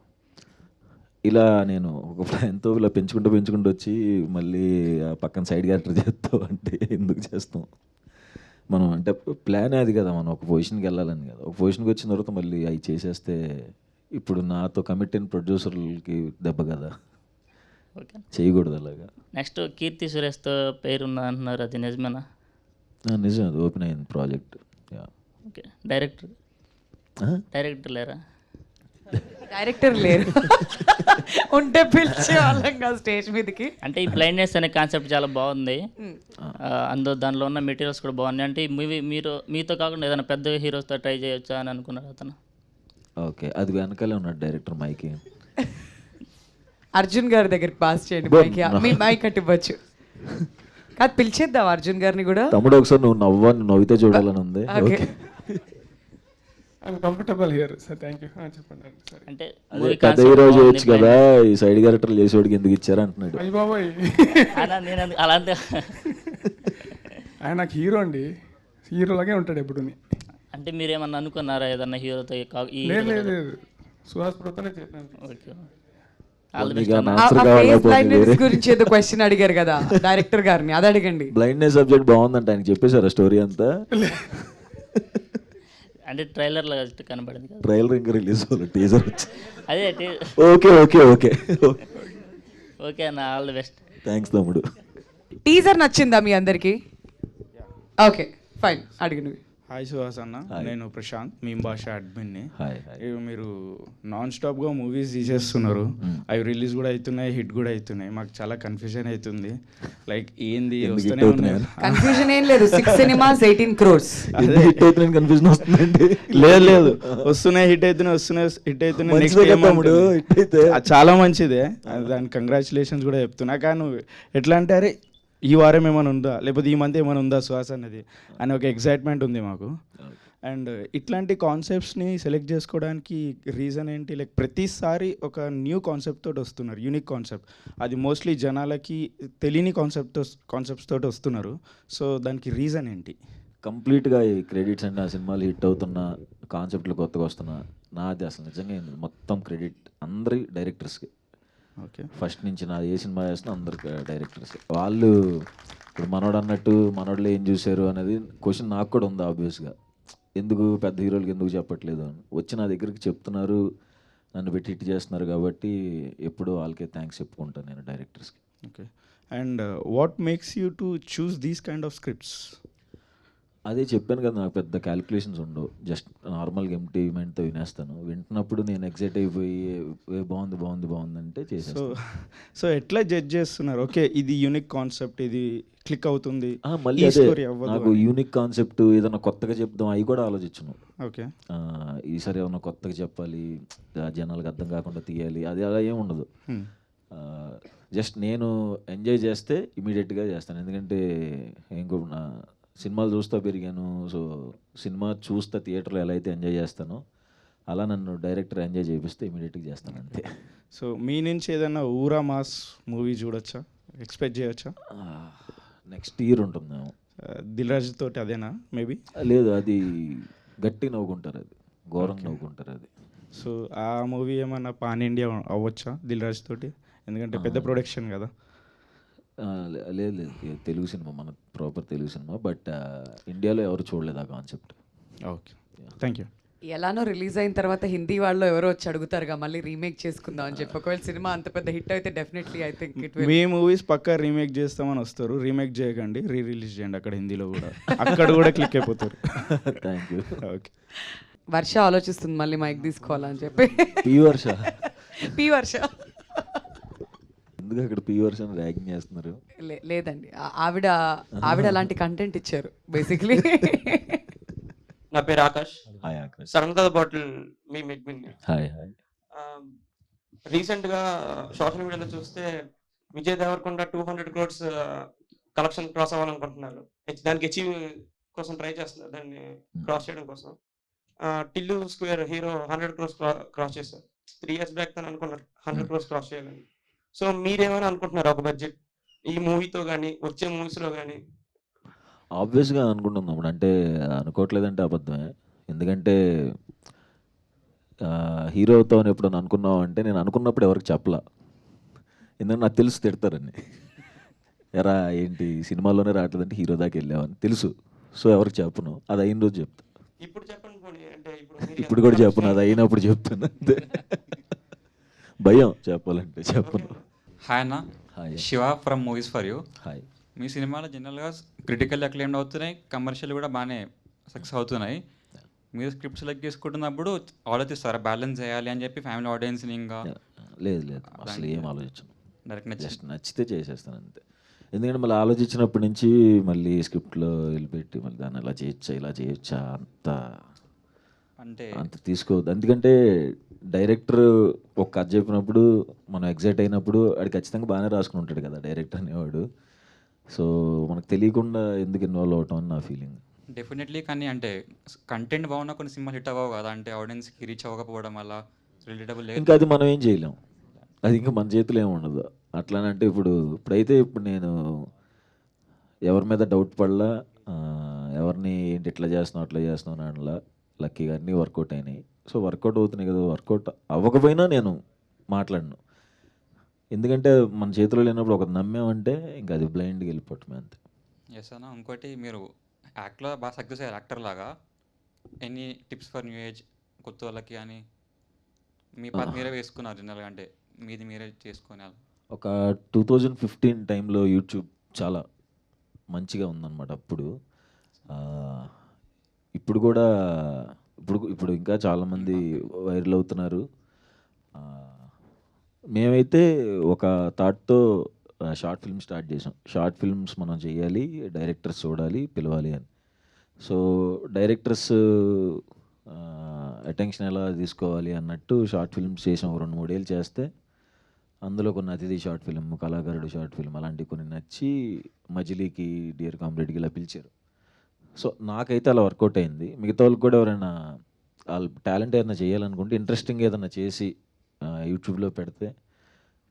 ఇలా నేను ఒక ప్లాన్తో ఇలా పెంచుకుంటూ వచ్చి మళ్ళీ ఆ పక్కన సైడ్ క్యారెక్టర్ చేస్తావు అంటే ఎందుకు చేస్తాం మనం, అంటే ప్లాన్ అది కదా, మనం ఒక పొజిషన్కి వెళ్ళాలని కదా. ఒక పొజిషన్కి వచ్చిన తర్వాత మళ్ళీ అవి చేసేస్తే ఇప్పుడు నాతో కమిట్ అయిన ప్రొడ్యూసర్లకి దెబ్బ కదా, ఓకే, చేయకూడదు అలాగా. నెక్స్ట్ కీర్తి సురేష్తో పేరున్నా అంటున్నారు, అది నిజమేనా? నిజం, అది ఓపెన్ అయింది ప్రాజెక్ట్. ఓకే, డైరెక్టర్ లేరా? డైరెక్టర్ లేరు, ఉంటే పిలిచే వాళ్ళం కాదు స్టేజ్ మీదకి. అంటే ఈ బ్లైండ్నెస్ అనే కాన్సెప్ట్ చాలా బాగుంది, దానిలో ఉన్న మెటీరియల్స్ కూడా బాగున్నాయి. అంటే ఈ మూవీ మీతో కాకుండా ఏదైనా పెద్ద హీరోస్తో ట్రై చేయొచ్చా అని అనుకున్నారు అతను? ఓకే, అది వెనకాలే ఉన్నాడు డైరెక్టర్ మైకి. అర్జున్ గారి దగ్గరికి పాస్ చేయండి మైక్, మీ మైక్ కట్టి ఇవ్వచ్చు కాదు, పిలిచేద్దాం అర్జున్ గారిని కూడా. తమ్ముడు ఒకసారి నువ్వు నవ్వితే చూడాలని ఉంది. Okay, I'm comfortable here sir, thank you. చెప్పండి సార్. అంటే పెద్ద హీరో చేయొచ్చు కదా, ఈ సైడ్ క్యారెక్టర్ చేసేవాడికి ఎందుకు ఇచ్చారు అంటున్నాడు. అయ్య బాబాయ్, నేను అలాంటి ఆయన నాకు హీరో అండి, హీరోలాగే ఉంటాడు ఎప్పుడు. అంటే మీరేమన్నా అనుకున్నారా ఏదన్నా హీరోతో? లేదు, సుహాస్ ప్రోతోనే చేస్తాను. ఓకే, గురించి ఏదో క్వశ్చన్ అడిగారు కదా డైరెక్టర్ గారిని, అది అడగండి. బ్లైండ్నెస్ సబ్జెక్ట్ బాగుందంట, ఆయనకి చెప్పేశారా స్టోరీ అంతా? అంటే ట్రైలర్లో కనబడింది కదా, ట్రైలర్ ఇంకా రిలీజ్ అవ్వాలి, టీజర్ వచ్చి. అదే ఓకే ఓకే ఓకే ఓకే అన్న, ఆల్ ది బెస్ట్. థ్యాంక్స్ తమ్ముడు. టీజర్ నచ్చిందా మీ అందరికి? ఓకే ఫైన్, అడిగినవి. హాయ్ సుహాస్ అన్న, నేను ప్రశాంత్, మీ భాష అడ్మిన్ని. హాయ్. మీరు నాన్ స్టాప్గా మూవీస్ తీసేస్తున్నారు, అవి రిలీజ్ కూడా అవుతున్నాయి, హిట్ కూడా అవుతున్నాయి. మాకు చాలా కన్ఫ్యూజన్ అవుతుంది, లైక్ ఏంది వస్తూనే ఉన్నాయి. కన్ఫ్యూజన్ ఏం లేదు, 6 cinemas 18 crores. కన్ఫ్యూజన్ వస్తుందండి. లేదు వస్తున్నాయి, హిట్ అవుతున్నాయి నెక్స్ట్ చాలా మంచిదే, దాని కంగ్రాచులేషన్స్ కూడా చెప్తున్నా. కానీ నువ్వు ఎట్లా అంటే అరే ఈ వారం ఏమైనా ఉందా, లేకపోతే ఈ మంత్ ఏమైనా ఉందా సుహాస్ అనేది అని ఒక ఎగ్జైట్మెంట్ ఉంది మాకు. అండ్ ఇట్లాంటి కాన్సెప్ట్స్ని సెలెక్ట్ చేసుకోవడానికి రీజన్ ఏంటి? లైక్ ప్రతిసారి ఒక న్యూ కాన్సెప్ట్ తోటి వస్తున్నారు, యూనిక్ కాన్సెప్ట్, అది మోస్ట్లీ జనాలకి తెలియని కాన్సెప్ట్స్ తోటి వస్తున్నారు. సో దానికి రీజన్ ఏంటి? కంప్లీట్గా ఈ క్రెడిట్స్ అంటే ఆ సినిమాలు హిట్ అవుతున్న కాన్సెప్ట్లు కొత్తగా వస్తున్నా నాది అసలు నిజంగా మొత్తం క్రెడిట్ అందరి డైరెక్టర్స్కి. ఓకే, ఫస్ట్ నుంచి నా ఏ సినిమా చేస్తున్నా అందరికి డైరెక్టర్స్ వాళ్ళు. ఇప్పుడు మనోడు అన్నట్టు మనోడులో ఏం చూశారు అనేది క్వశ్చన్ నాకు కూడా ఉంది ఆబ్వియస్గా, ఎందుకు పెద్ద హీరోలకి ఎందుకు చెప్పట్లేదు అని. వచ్చి నా దగ్గరికి చెప్తున్నారు, నన్ను పెట్టి హిట్ చేస్తున్నారు కాబట్టి ఎప్పుడు వాళ్ళకే థ్యాంక్స్ చెప్పుకుంటాను నేను డైరెక్టర్స్కి. Okay, and what makes you to choose these kind of scripts? అదే చెప్పాను కదా, నాకు పెద్ద క్యాలిక్యులేషన్స్ ఉండవు, జస్ట్ నార్మల్గా ఎంటీ మైండ్తో వినేస్తాను. వింటున్నప్పుడు నేను ఎగ్జైట్ అయిపోయి బాగుంది బాగుంది బాగుంది అంటే చేసేస్తాను. సో ఎట్లా జడ్జ్ చేస్తున్నారు? ఓకే ఇది యూనిక్ కాన్సెప్ట్, ఇది క్లిక్ అవుతుంది, మళ్ళీ నాకు యూనిక్ కాన్సెప్ట్ ఏదైనా కొత్తగా చెప్దాం అవి కూడా ఆలోచించను. ఓకే, ఈసారి ఏమన్నా కొత్తగా చెప్పాలి, జనాలకు అర్థం కాకుండా తీయాలి, అది అలా ఏమి ఉండదు. జస్ట్ నేను ఎంజాయ్ చేస్తే ఇమీడియట్గా చేస్తాను, ఎందుకంటే ఇంకో సినిమాలు చూస్తూ పెరిగాను. సో సినిమా చూస్తా థియేటర్లో ఎలా అయితే ఎంజాయ్ చేస్తానో అలా నన్ను డైరెక్టర్ ఎంజాయ్ చేపిస్తే ఇమీడియట్గా చేస్తాను అంతే. సో మీ నుంచి ఏదైనా ఊరా మాస్ మూవీ చూడొచ్చా, ఎక్స్పెక్ట్ చేయొచ్చా? నెక్స్ట్ ఇయర్ ఉంటుంది దిల్ రాజు తోటి, అదేనా మేబీ? లేదు, అది గట్టి నవ్వుకుంటారు, అది ఘోరంగా నవ్వుకుంటారు అది. సో ఆ మూవీ ఏమన్నా పాన్ ఇండియా అవ్వచ్చా దిల్ రాజు తోటి? ఎందుకంటే పెద్ద ప్రొడక్షన్ కదా. లేదు లేదు, తెలుగు సినిమా, మన ప్రాపర్ తెలుగు సినిమా, బట్ ఇండియాలో ఎవరు చూడలేదు ఆ కాన్సెప్ట్. Okay, thank you. ఎలానో రిలీజ్ అయిన తర్వాత హిందీ వాళ్ళు ఎవరో వచ్చి అడుగుతారుగా మళ్ళీ రీమేక్ చేసుకుందాం అని చెప్పి. ఒకవేళ సినిమా అంత పెద్ద హిట్ అయితే definitely I think it will. మీ మూవీస్ పక్కా రీమేక్ చేస్తామని వస్తారు, రీమేక్ చేయకండి, రిలీజ్ చేయండి అక్కడ హిందీలో కూడా, అక్కడ కూడా క్లిక్ అయిపోతారు. Thank you. ఓకే, వర్ష ఆలోచిస్తుంది మళ్ళీ మైక్ తీసుకోవాలని చెప్పి. పి వర్ష ఎందుకు అక్కడ పీ వర్షన్ ర్యాగింగ్ చేస్తున్నారు? లేదండి, ఆవిడ అలాంటి కంటెంట్ ఇచ్చారు బేసిక్లీ. నా పేరు ఆకాష్. హాయ్ ఆకాష్. సడన్ గా బాటిల్ మీ మెగ్మిన్. Hi hi. రీసెంట్గా సోషల్ మీడియాలో చూస్తే Vijay Deverakonda 200 crores collection cross అవ్వాలనుకుంటున్నారు. దానికి అచీవ్ కోసం ట్రై చేస్తున్నారు, దాన్ని క్రాస్ చేయడం కోసం. Tillu square hero 100 crores cross చేశారు. 3 years బ్యాక్ తను అనుకున్నారు 100 crores క్రాస్ చేయాలని. సో మీరేమైనా అనుకుంటున్నారు ఒక బడ్జెట్ ఈ మూవీతో కానీ వచ్చే మూవీస్లో కానీ? ఆబ్వియస్గా అనుకుంటున్నాం, అంటే అనుకోవట్లేదంటే అబద్ధమే. ఎందుకంటే హీరోతో ఎప్పుడైనా అనుకున్నావు అంటే, నేను అనుకున్నప్పుడు ఎవరికి చెప్పలా, ఎందుకంటే నాకు తెలుసు తిడతారని. ఎరా ఏంటి సినిమాలోనే రావట్లేదంటే హీరో దాకా వెళ్ళావని తెలుసు. సో ఎవరికి చెప్పను, అది అయిన రోజు చెప్తా. ఇప్పుడు చెప్పండి పోనీ, అంటే ఇప్పుడు కూడా చెప్పను, అది అయినప్పుడు చెప్తాను అంతే. భయం చెప్పాలంటే చెప్పను. హాయ్ అన్న. Hi. Shiva from movies for you. Hi. మీ సినిమాలు జనరల్గా క్రిటికల్ అక్లెయిమ్డ్ అవుతున్నాయి, కమర్షియల్ కూడా బాగానే సక్సెస్ అవుతున్నాయి. మీరు స్క్రిప్ట్ సెలెక్ట్ చేసుకుంటున్నప్పుడు ఆలోచిస్తారా బ్యాలెన్స్ చేయాలి అని చెప్పి ఫ్యామిలీ ఆడియన్స్ని? ఇంకా లేదు అసలు ఏం ఆలోచించను, డైరెక్ట్ జస్ట్ నచ్చితే చేసేస్తాను అంతే. ఎందుకంటే మళ్ళీ ఆలోచించినప్పటి నుంచి మళ్ళీ స్క్రిప్ట్లో వెళ్ళిపెట్టి మళ్ళీ దాన్ని ఎలా చేయొచ్చా ఇలా చేయొచ్చా అంత తీసుకోవద్దు. ఎందుకంటే డైరెక్టర్ ఒక కథ చెప్పినప్పుడు మనం ఎగ్జైట్ అయినప్పుడు అది ఖచ్చితంగా బాగానే రాసుకుని ఉంటాడు కదా డైరెక్టర్ అనేవాడు. సో మనకు తెలియకుండా ఎందుకు ఇన్వాల్వ్ అవటం అని నా ఫీలింగ్. డెఫినెట్లీ. కానీ అంటే కంటెంట్ బాగున్నా కొన్ని సినిమాలు హిట్ అవ్వవు కదా, అంటే ఆడియన్స్కి రీచ్ అవ్వకపోవడం వల్ల రిలేటబుల్ లేదు. ఇంకా అది మనం ఏం చేయలేం, అది ఇంకా మన చేతిలో ఏమి ఉండదు. అట్లానంటే ఇప్పుడైతే నేను ఎవరి మీద డౌట్ పడలా, ఎవరిని ఏంటి ఇట్లా చేస్తున్నావు అట్లా చేస్తున్నావు అని అనలా. లక్కీగా అన్నీ వర్కౌట్ అయినాయి. సో వర్కౌట్ అవుతున్నాయి కదా, వర్కౌట్ అవ్వకపోయినా నేను మాట్లాడను. ఎందుకంటే మన చేతిలో లేనప్పుడు ఒక నమ్మామంటే ఇంకా అది బ్లైండ్గా వెళ్ళిపోవటమే అంతే. ఎస్ అన్న. ఇంకోటి మీరు యాక్ట్లో బాగా సక్సెస్ అయ్యారు యాక్టర్ లాగా. Any tips for new age కొత్త వాళ్ళకి అని మీ పాత మీరే వేసుకున్నారు జనరల్గా, అంటే మీది మీరే చేసుకునే? ఒక 2015 టైంలో యూట్యూబ్ చాలా మంచిగా ఉందన్నమాట అప్పుడు. ఇప్పుడు కూడా ఇప్పుడు ఇంకా చాలామంది వైరల్ అవుతున్నారు. మేమైతే ఒక థాట్తో షార్ట్ ఫిల్మ్ స్టార్ట్ చేసాం. షార్ట్ ఫిల్మ్స్ మనం చేయాలి, డైరెక్టర్స్ చూడాలి, పిలవాలి అని. సో డైరెక్టర్స్ అటెన్షన్ ఎలా తీసుకోవాలి అన్నట్టు షార్ట్ ఫిల్మ్స్ చేసాం. 2-3 ఏళ్ళు చేస్తే అందులో కొన్ని అతిథి షార్ట్ ఫిల్మ్, కళాకారుడు షార్ట్ ఫిల్మ్ అలాంటివి కొన్ని నచ్చి మజిలీకి, డియర్ కామ్రేడ్కి ఇలా పిలిచారు. సో నాకైతే అలా వర్కౌట్ అయింది. మిగతా వాళ్ళకి కూడా ఎవరైనా వాళ్ళ టాలెంట్ ఏదైనా చేయాలనుకుంటే ఇంట్రెస్టింగ్ ఏదైనా చేసి యూట్యూబ్లో పెడితే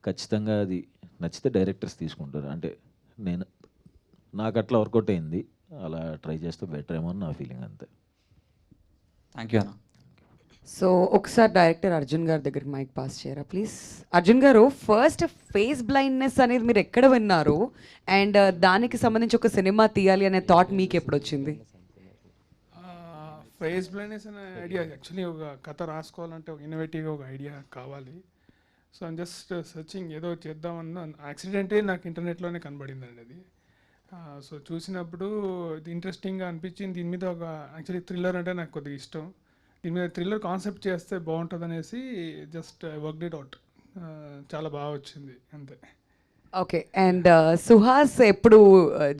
ఖచ్చితంగా అది నచ్చితే డైరెక్టర్స్ తీసుకుంటారు. అంటే నాకు అట్లా వర్కౌట్ అయింది, అలా ట్రై చేస్తే బెటర్ ఏమో అని నా ఫీలింగ్ అంతే. థ్యాంక్ యూ అన్న. సో ఒకసారి డైరెక్టర్ అర్జున్ గారి దగ్గరికి మైక్ పాస్ చేయరా ప్లీజ్. అర్జున్ గారు, ఫస్ట్ ఫేస్ బ్లైండ్నెస్ అనేది మీరు ఎక్కడ విన్నారు, అండ్ దానికి సంబంధించి ఒక సినిమా తీయాలి అనే థాట్ మీకు ఎప్పుడు వచ్చింది? ఫేస్ బ్లైండ్నెస్ అనే ఐడియా యాక్చువల్లీ ఒక కథ రాసుకోవాలంటే ఒక ఇన్నోవేటివ్గా ఒక ఐడియా కావాలి. సో ఐమ్ జస్ట్ సర్చింగ్ ఏదో చేద్దామన్న యాక్సిడెంటే నాకు ఇంటర్నెట్లోనే కనబడిందండి అది. సో చూసినప్పుడు ఇది ఇంట్రెస్టింగ్గా అనిపించింది. దీని మీద ఒక యాక్చువల్లీ థ్రిల్లర్ అంటే నాకు కొద్దిగా ఇష్టం. దీని మీద థ్రిల్లర్ కాన్సెప్ట్ చేస్తే బాగుంటుంది అనేసి జస్ట్ వర్క్ ఇట్ అవుట్. చాలా బాగా వచ్చింది అంతే. ఓకే. అండ్ సుహాస్ ఎప్పుడు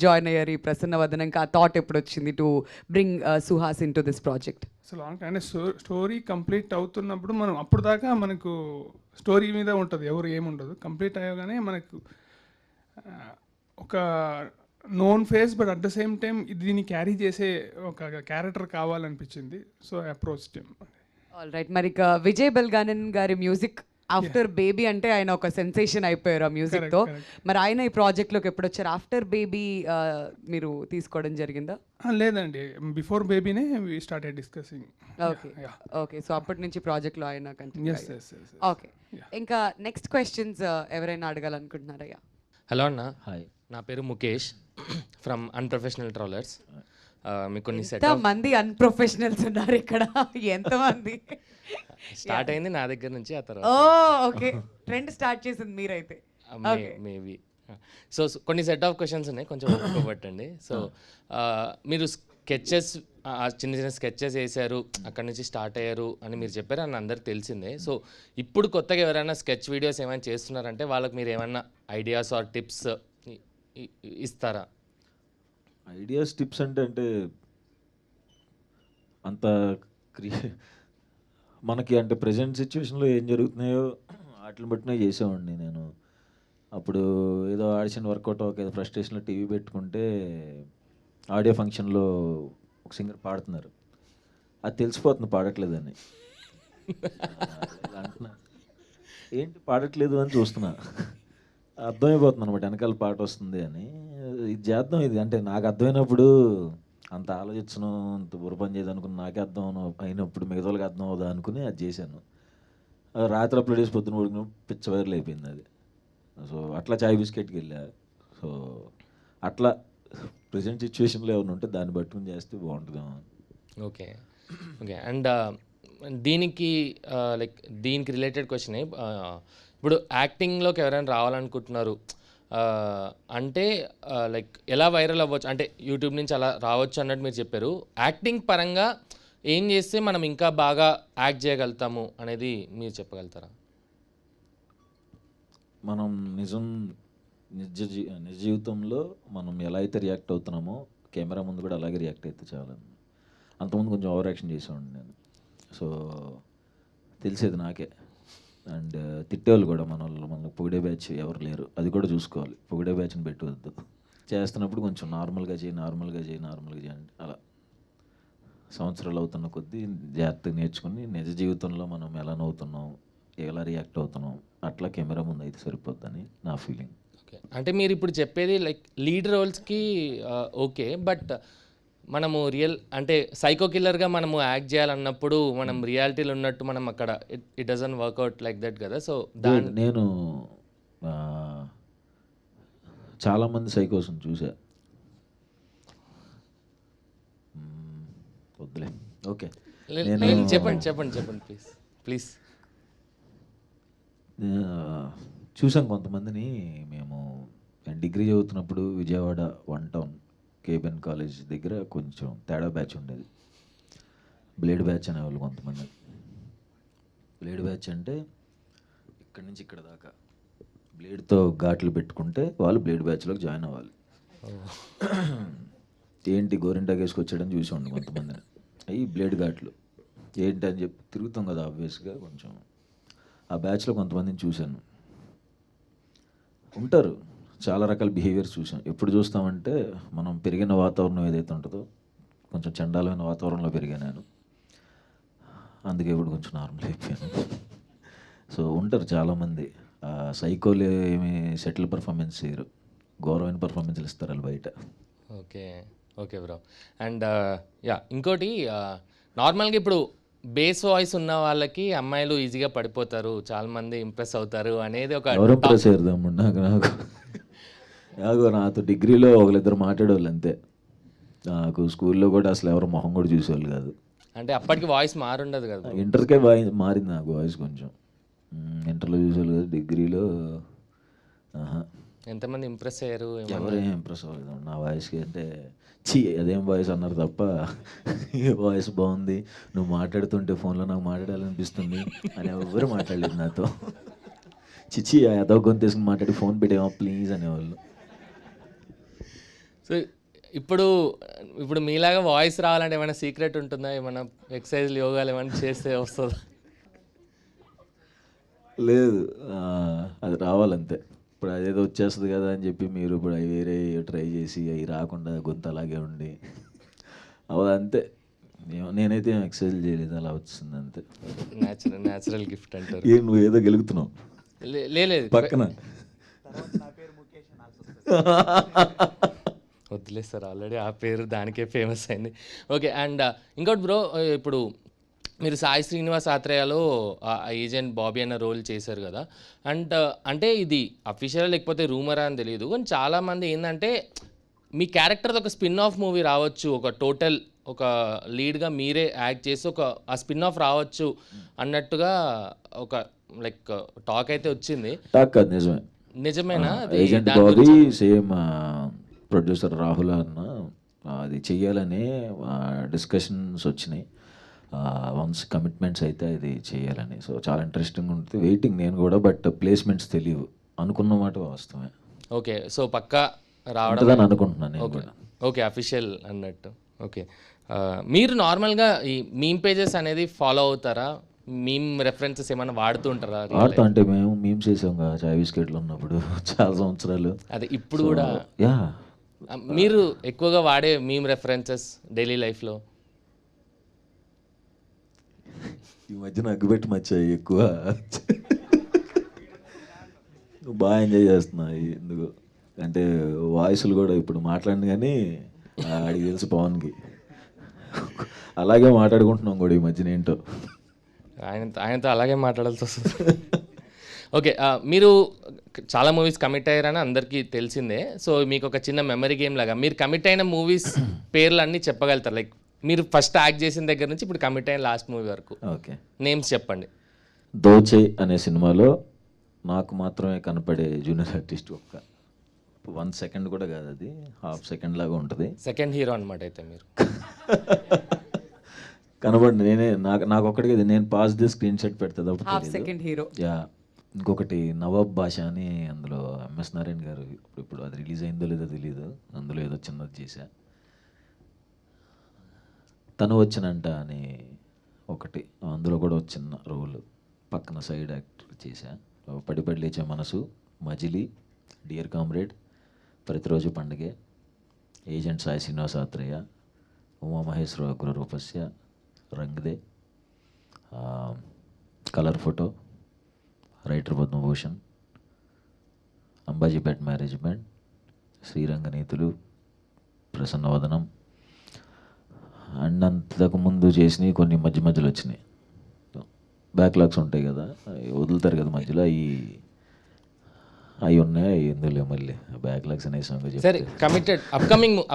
జాయిన్ అయ్యారు ఈ ప్రసన్న వదనంకి? ఆ థాట్ ఎప్పుడు వచ్చింది to bring Suhas in to this project? అసలు అంటే స్టోరీ కంప్లీట్ అవుతున్నప్పుడు మనం అప్పుడు దాకా మనకు స్టోరీ మీద ఉంటుంది, ఎవరు ఏముండదు. కంప్లీట్ అయ్యగానే మనకు ఒక known face but at the same time దీన్ని క్యారీ చేసే ఒక క్యారెక్టర్ కావాలనిపించింది. So approach team. All right. మరి ఇక విజయ్ బెల్గానన్ గారి మ్యూజిక్ ఆఫ్టర్ బేబీ అంటే ఆయన ఒక సెన్సేషన్ అయిపోయారు ఆ మ్యూజిక్తో. మరి ఆయన ఈ ప్రాజెక్ట్లోకి ఎప్పుడు వచ్చారు? ఆఫ్టర్ బేబీ మీరు తీసుకోవడం జరిగిందా? లేదండి, బిఫోర్ బేబీనే we started discussing. Okay okay. So అప్పటి నుంచి ప్రాజెక్ట్లో ఆయన కంటిన్యూ. ఓకే. ఇంకా నెక్స్ట్ క్వశ్చన్స్ ఎవరైనా అడగాలనుకుంటున్నారయ్యా? హలో అన్న. హాయ్. నా పేరు ముఖేష్ ఫ్రమ్ అన్ప్రొఫెషనల్ ట్రావెలర్స్. మీకు కొన్ని సెట్ మంది అన్ప్రొఫెషనల్స్ ఉన్నారు ఇక్కడ, ఎంతమంది? స్టార్ట్ అయింది నా దగ్గర నుంచి, ఆ తర్వాత ఓకే ట్రెండ్ స్టార్ట్ చేసింది మీరైతే. మేబీ. సో కొన్ని సెట్ ఆఫ్ క్వశ్చన్స్ ఉన్నాయి, కొంచెం ఒప్పుకోబట్టండి. సో మీరు స్కెచెస్ చిన్న చిన్న స్కెచెస్ వేశారు, అక్కడ నుంచి స్టార్ట్ అయ్యారు అని మీరు చెప్పారు, అని అందరికి తెలిసిందే. సో ఇప్పుడు కొత్తగా ఎవరైనా స్కెచ్ వీడియోస్ ఏమైనా చేస్తున్నారంటే వాళ్ళకి మీరు ఏమైనా ఐడియాస్ ఆర్ టిప్స్ ఇస్తారా? ఐడియాస్ టిప్స్ అంటే అంత మనకి అంటే ప్రజెంట్ సిచ్యువేషన్లో ఏం జరుగుతున్నాయో వాటిని బట్టినే చేసేవాడిని నేను. అప్పుడు ఏదో ఆడిషన్ వర్కౌట్ ఏదో ఫ్రస్ట్రేషన్లో టీవీ పెట్టుకుంటే ఆడియో ఫంక్షన్లో ఒక సింగర్ పాడుతున్నారు, అది తెలిసిపోతుంది పాడట్లేదని. అంటున్నా ఏంటి పాడట్లేదు అని చూస్తున్నా, అర్థమైపోతుంది అనమాట వెనకాల పాట వస్తుంది అని. ఇది చేద్దాం, ఇది అంటే నాకు అర్థమైనప్పుడు అంత ఆలోచించను, అంత బుర్ర చేయదు అనుకుని నాకే అర్థం అయినప్పుడు మిగతా వాళ్ళకి అర్థం అవుదా అనుకుని అది చేశాను. రాత్రి అప్లోడ్ చేసి పొద్దున పడుకుని పిచ్చ వైరల్ అయిపోయింది అది. సో అట్లా చాయ్ బిస్కెట్కి వెళ్ళా. సో అట్లా ప్రజెంట్ సిచ్యువేషన్లో ఏమైనా ఉంటే దాన్ని పట్టుకుని చేస్తే బాగుంటుందేమో. Okay okay. అండ్ దీనికి లైక్ దీనికి రిలేటెడ్ క్వశ్చన్, ఇప్పుడు యాక్టింగ్లోకి ఎవరైనా రావాలనుకుంటున్నారు అంటే లైక్ ఎలా వైరల్ అవ్వచ్చు, అంటే యూట్యూబ్ నుంచి అలా రావచ్చు అన్నట్టు మీరు చెప్పారు. యాక్టింగ్ పరంగా ఏం చేస్తే మనం ఇంకా బాగా యాక్ట్ చేయగలుగుతాము అనేది మీరు చెప్పగలుగుతారా? మనం నిజ జీవితంలో మనం ఎలా అయితే రియాక్ట్ అవుతున్నామో కెమెరా ముందు కూడా అలాగే రియాక్ట్ అయితే చాలా. అంతకుముందు కొంచెం ఓవర్ యాక్షన్ చేసేవాడిని నేను. సో తెలిసేది నాకే. అండ్ తిట్టేవాళ్ళు కూడా మనకు పొగిడే బ్యాచ్ ఎవరు లేరు, అది కూడా చూసుకోవాలి. పొగిడే బ్యాచ్ని పెట్టవద్దు. చేస్తున్నప్పుడు కొంచెం నార్మల్గా చేయి అంటే అలా సంవత్సరాలు అవుతున్న కొద్దీ జాగ్రత్తగా నేర్చుకుని నిజ జీవితంలో మనం ఎలా నవ్వుతున్నాం, ఎలా రియాక్ట్ అవుతున్నాం అట్లా కెమెరా ముందు అయితే సరిపోద్దని నా ఫీలింగ్. ఓకే, అంటే మీరు ఇప్పుడు చెప్పేది లైక్ లీడ్ రోల్స్కి ఓకే, బట్ మనము అంటే సైకో కిల్లర్గా మనము యాక్ట్ చేయాలన్నప్పుడు మనం రియాలిటీలో ఉన్నట్టు మనం అక్కడ it doesn't work out like that కదా. సో నేను చాలామంది సైకోస్ని చూసా. వద్దులే. ఓకే, చెప్పండి ప్లీజ్. చూసాం కొంతమందిని. మేము డిగ్రీ చదువుతున్నప్పుడు విజయవాడ 1 టౌన్ కేబిఎన్ కాలేజ్ దగ్గర కొంచెం తేడా బ్యాచ్ ఉండేది. బ్లేడ్ బ్యాచ్ అనేవాళ్ళు కొంతమంది. బ్లేడ్ బ్యాచ్ అంటే ఇక్కడి నుంచి ఇక్కడ దాకా బ్లేడ్తో ఘాట్లు పెట్టుకుంటే వాళ్ళు బ్లేడ్ బ్యాచ్లోకి జాయిన్ అవ్వాలి. ఏంటి గోరింటాకు వేసుకొచ్చాడని చూసాండి కొంతమందిని. అవి బ్లేడ్ ఘాట్లు ఏంటి అని చెప్పి తిరుగుతాం కదా ఆబ్వియస్గా. కొంచెం ఆ బ్యాచ్లో కొంతమందిని చూశాను. ఉంటారు చాలా రకాల బిహేవియర్స్ చూసాం. ఎప్పుడు చూస్తామంటే మనం పెరిగిన వాతావరణం ఏదైతే ఉంటుందో కొంచెం చండాలమైన వాతావరణంలో పెరిగాను నేను. అందుకే ఇప్పుడు కొంచెం నార్మల్ అయిపోయాను. సో ఉంటారు చాలామంది. సైకోలు ఏమి సెటిల్ పర్ఫార్మెన్స్ చేయరు, ఘోరమైన పర్ఫార్మెన్స్లు ఇస్తారు వాళ్ళు బయట. Okay bro. అండ్ ఇంకోటి నార్మల్గా ఇప్పుడు బేస్ వాయిస్ ఉన్న వాళ్ళకి అమ్మాయిలు ఈజీగా పడిపోతారు, చాలా మంది ఇంప్రెస్ అవుతారు అనేది ఒక. ఎవరు ఇంప్రెస్ అయ్యారు నాకు నాతో డిగ్రీలో ఒకరిద్దరు మాట్లాడేవాళ్ళు అంతే. నాకు స్కూల్లో కూడా అసలు ఎవరు మొహం కూడా చూసేవాళ్ళు కాదు. అంటే అప్పటికి వాయిస్ మారుండదు కదా. ఇంటర్కే మారింది నాకు వాయిస్ కొంచెం. ఇంటర్లో చూసేవాళ్ళు కదా, డిగ్రీలో ఎంతమంది ఇంప్రెస్ అయ్యారు? ఎవరేం ఇంప్రెస్ అవ్వలేదు నా వాయిస్కి. అంటే అదేం వాయిస్ అన్నారు తప్ప వాయిస్ బాగుంది, నువ్వు మాట్లాడుతుంటే ఫోన్లో నాకు మాట్లాడాలనిపిస్తుంది అని ఎవరు మాట్లాడలేదు నాతో. చిచ్చి అదో గొంతు తీసుకుని మాట్లాడి ఫోన్ పెట్టేవా ప్లీజ్ అనేవాళ్ళు. సో ఇప్పుడు మీలాగా వాయిస్ రావాలంటే ఏమైనా సీక్రెట్ ఉంటుందా? ఏమైనా ఎక్సర్సైజ్లు యోగాలు ఏమైనా చేస్తే వస్తుందా? లేదు, అది రావాలంతే. ఇప్పుడు అదేదో వచ్చేస్తుంది కదా అని చెప్పి మీరు ఇప్పుడు అవి వేరే ట్రై చేసి అవి రాకుండా గొంతు అలాగే ఉండి అంతే. నేనైతే ఎక్సర్సైజ్ చేయలేదు, అలా వచ్చింది అంతే. న్యాచురల్ గిఫ్ట్ అంటారు. నువ్వు ఏదో గెలుగుతున్నావు లేదు పక్కన. వద్దులేదు సార్, ఆల్రెడీ ఆ పేరు దానికే ఫేమస్ అయింది. ఓకే. అండ్ ఇంకోటి బ్రో, ఇప్పుడు మీరు సాయి శ్రీనివాస్ ఆత్రేయలో ఏజెంట్ బాబీ అన్న రోల్ చేశారు కదా. అండ్ అంటే ఇది అఫీషియల్ లేకపోతే రూమరా అని తెలియదు, కానీ చాలామంది ఏంటంటే మీ క్యారెక్టర్ది ఒక స్పిన్ ఆఫ్ మూవీ రావచ్చు, ఒక టోటల్ ఒక లీడ్గా మీరే యాక్ట్ చేసి ఒక ఆ స్పిన్ ఆఫ్ రావచ్చు అన్నట్టుగా ఒక లైక్ టాక్ అయితే వచ్చింది. టాక్ కాదు, నిజమేనా? నిజమేనా? Agent Bobby same producer Rahul అన్న అది చెయ్యాలని డిస్కషన్స్ వచ్చినాయి. వన్స్ కమిట్మెంట్స్ అయితే ఇది చేయాలని. సో చాలా ఇంట్రెస్టింగ్ ఉంటుంది. వెయిటింగ్ నేను కూడా, బట్ ప్లేస్మెంట్స్ తెలియవు. అనుకున్న మాట వాస్తవమే. ఓకే, సో పక్కా రావడం ఉంటుందని అనుకుంటున్నాను నేను ఓకే కూడా. ఓకే, అఫీషియల్ అన్నట్టు. ఓకే, మీరు నార్మల్గా ఈ మీమ్ పేజెస్ అనేది ఫాలో అవుతారా? మీమ్ రెఫరెన్సెస్ ఏమైనా వాడుతూ ఉంటారా? వాడుతా అంటే మేము మీమ్స్ చేసాం కదా చాయ్ బిస్కెట్లు ఉన్నప్పుడు చాలా సంవత్సరాలు. అదే ఇప్పుడు కూడా యా. మీరు ఎక్కువగా వాడే మీమ్ రెఫరెన్సెస్ డైలీ లైఫ్లో? ఈ మధ్యన అగ్గుపెట్టి మచ్చాయి ఎక్కువ. బాగా ఎంజాయ్ చేస్తున్నా ఎందుకు అంటే వాయిస్లు కూడా ఇప్పుడు మాట్లాడిన కానీ ఆడికి తెలుసు పవన్కి. అలాగే మాట్లాడుకుంటున్నాం కూడా ఈ మధ్యన ఏంటో. ఆయనతో అలాగే మాట్లాడాల్సి వస్తుంది. ఓకే, మీరు చాలా మూవీస్ కమిట్ అయ్యారని అందరికీ తెలిసిందే. సో మీకు ఒక చిన్న మెమరీ గేమ్ లాగా మీరు కమిట్ అయిన మూవీస్ పేర్లు అన్నీ చెప్పగలుగుతారు. లైక్ మీరు ఫస్ట్ యాక్ట్ చేసిన దగ్గర నుంచి ఇప్పుడు కమిట్ అయిన లాస్ట్ మూవీ వరకు ఓకే నేమ్స్ చెప్పండి. దోచే అనే సినిమాలో నాకు మాత్రమే కనపడే జూనియర్ ఆర్టిస్ట్ 1 సెకండ్ కూడా కాదు, అది ½ సెకండ్ లాగా ఉంటుంది. సెకండ్ హీరో అనమాట అయితే మీరు. కనబడి నేనే నాకు ఒక్కడికి నేను పాస్ ది స్క్రీన్ షాట్ పెడతా ½ సెకండ్ హీరో. యా. ఇంకొకటి నవాబ్ భాష అని, అందులో ఎంఎస్ నారాయణ గారు ఇప్పుడు అది రిలీజ్ అయిందో లేదో తెలియదు, అందులో ఏదో చిన్నది చేశా. తను వచ్చినంట అని ఒకటి, అందులో కూడా ఒక చిన్న రోల్ పక్కన సైడ్ యాక్టర్ చేశా. పడిపడి లేచే మనసు, మజిలీ, dear comrade, Prati Roju Pandage, agent Sai Srinivasa Athreya, Umamaheswara Ugraroopasya, Rang De, colour photo, writer Padmabhushan, Ambajipet management, Sriranganeethulu, Prasannavadanam and అంతకుముందు చేసినవి కొన్ని మధ్యలో వచ్చినాయి. బ్యాక్లాగ్స్ ఉంటాయి కదా, అవి వదులుతారు కదా మధ్యలో, అవి ఉన్నాయి. ఎందులో మళ్ళీ బ్యాక్లాగ్స్ అనే సాంగ్ సరే, కమిటెడ్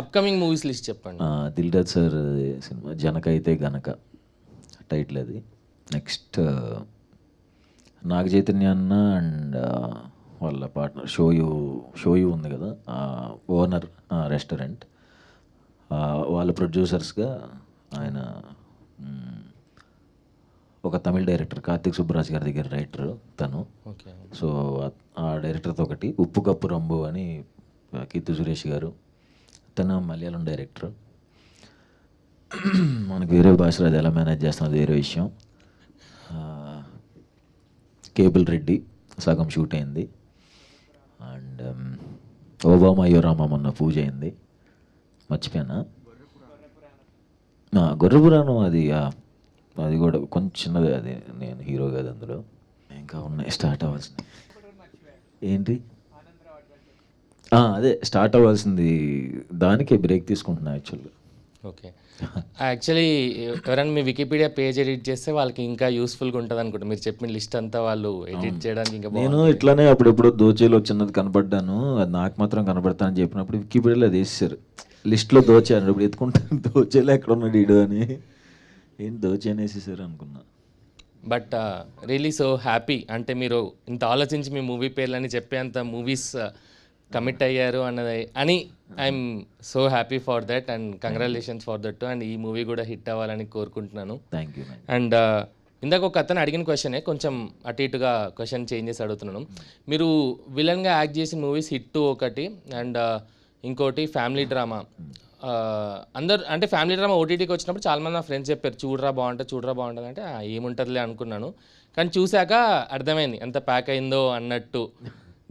అప్కమింగ్ మూవీస్ లిస్ట్ చెప్పండి. దిల్ రాజు సార్ సినిమా జనక అయితే గనక టైటిల్ అది. నెక్స్ట్ నాగ చైతన్య అన్న అండ్ వాళ్ళ పార్ట్నర్ షోయు ఉంది కదా, ఓనర్ రెస్టారెంట్, వాళ్ళ ప్రొడ్యూసర్స్గా ఆయన ఒక తమిళ డైరెక్టర్ కార్తిక్ సుబ్బరాజ్ గారి దగ్గర రైటర్ తను. సో ఆ డైరెక్టర్తో ఒకటి, ఉప్పు కప్పు రంబు అని కీర్తి సురేష్ గారు, తను మలయాళం డైరెక్టర్. మనకు వేరే భాషలో అది ఎలా మేనేజ్ చేస్తున్నది వేరే విషయం. కేబుల్ రెడ్డి సగం షూట్ అయింది. అండ్ ఓబామా అయ్యోరామా మొన్న పూజ అయింది, మర్చిపోయానా? గొర్రెపురాణం అది కూడా కొంచెం చిన్నదే, అది నేను హీరో కాదు అందులో. ఇంకా ఉన్నాయి స్టార్ట్ అవ్వాల్సింది. ఏంటి అదే స్టార్ట్ అవ్వాల్సింది, దానికే బ్రేక్ తీసుకుంటున్నా యాక్చువల్గా. ఓకే, యాక్చువల్లీ ఎవరైనా మీ వికీపీడియా పేజ్ ఎడిట్ చేస్తే వాళ్ళకి ఇంకా యూస్ఫుల్గా ఉంటుంది అనుకుంటా. మీరు చెప్పిన లిస్ట్ అంతా వాళ్ళు ఎడిట్ చేయడానికి ఇంకా నేను ఇట్లానే అప్పుడెప్పుడు దోచేలో చిన్నది కనపడ్డాను, అది నాకు మాత్రం కనపడతానని చెప్పినప్పుడు వికీపీడియాలో అది వేసేసారు లిస్ట్లో దోచాను. ఇప్పుడు ఎత్తుకుంటాను దోచేలో ఎక్కడ ఉన్నాడు ఈడు అని, ఏంటి దోచే అనేసేసారు అనుకున్నా. బట్ రియలీ సో హ్యాపీ, అంటే మీరు ఇంత ఆలోచించి మీ మూవీ పేర్లని చెప్పేంత మూవీస్ కమిట్ అయ్యారు అని I'm so happy for that and congratulations for that. And ఈ మూవీ కూడా హిట్ అవ్వాలని కోరుకుంటున్నాను. Thank you. అండ్ ఇందాక ఒక అతను అడిగిన క్వశ్చనే కొంచెం అటు ఇటుగా క్వశ్చన్ చేంజ్ చేసి అడుగుతున్నాను. మీరు విలన్గా యాక్ట్ చేసిన మూవీస్ హిట్ ఒకటి, అండ్ ఇంకోటి ఫ్యామిలీ డ్రామా. అందరు అంటే ఫ్యామిలీ డ్రామా ఓటీటీకి వచ్చినప్పుడు చాలామంది నా ఫ్రెండ్స్ చెప్పారు చూడరా బాగుంటుంది అంటే ఏముంటుందిలే అనుకున్నాను. కానీ చూశాక అర్థమైంది ఎంత ప్యాక్ అయిందో అన్నట్టు.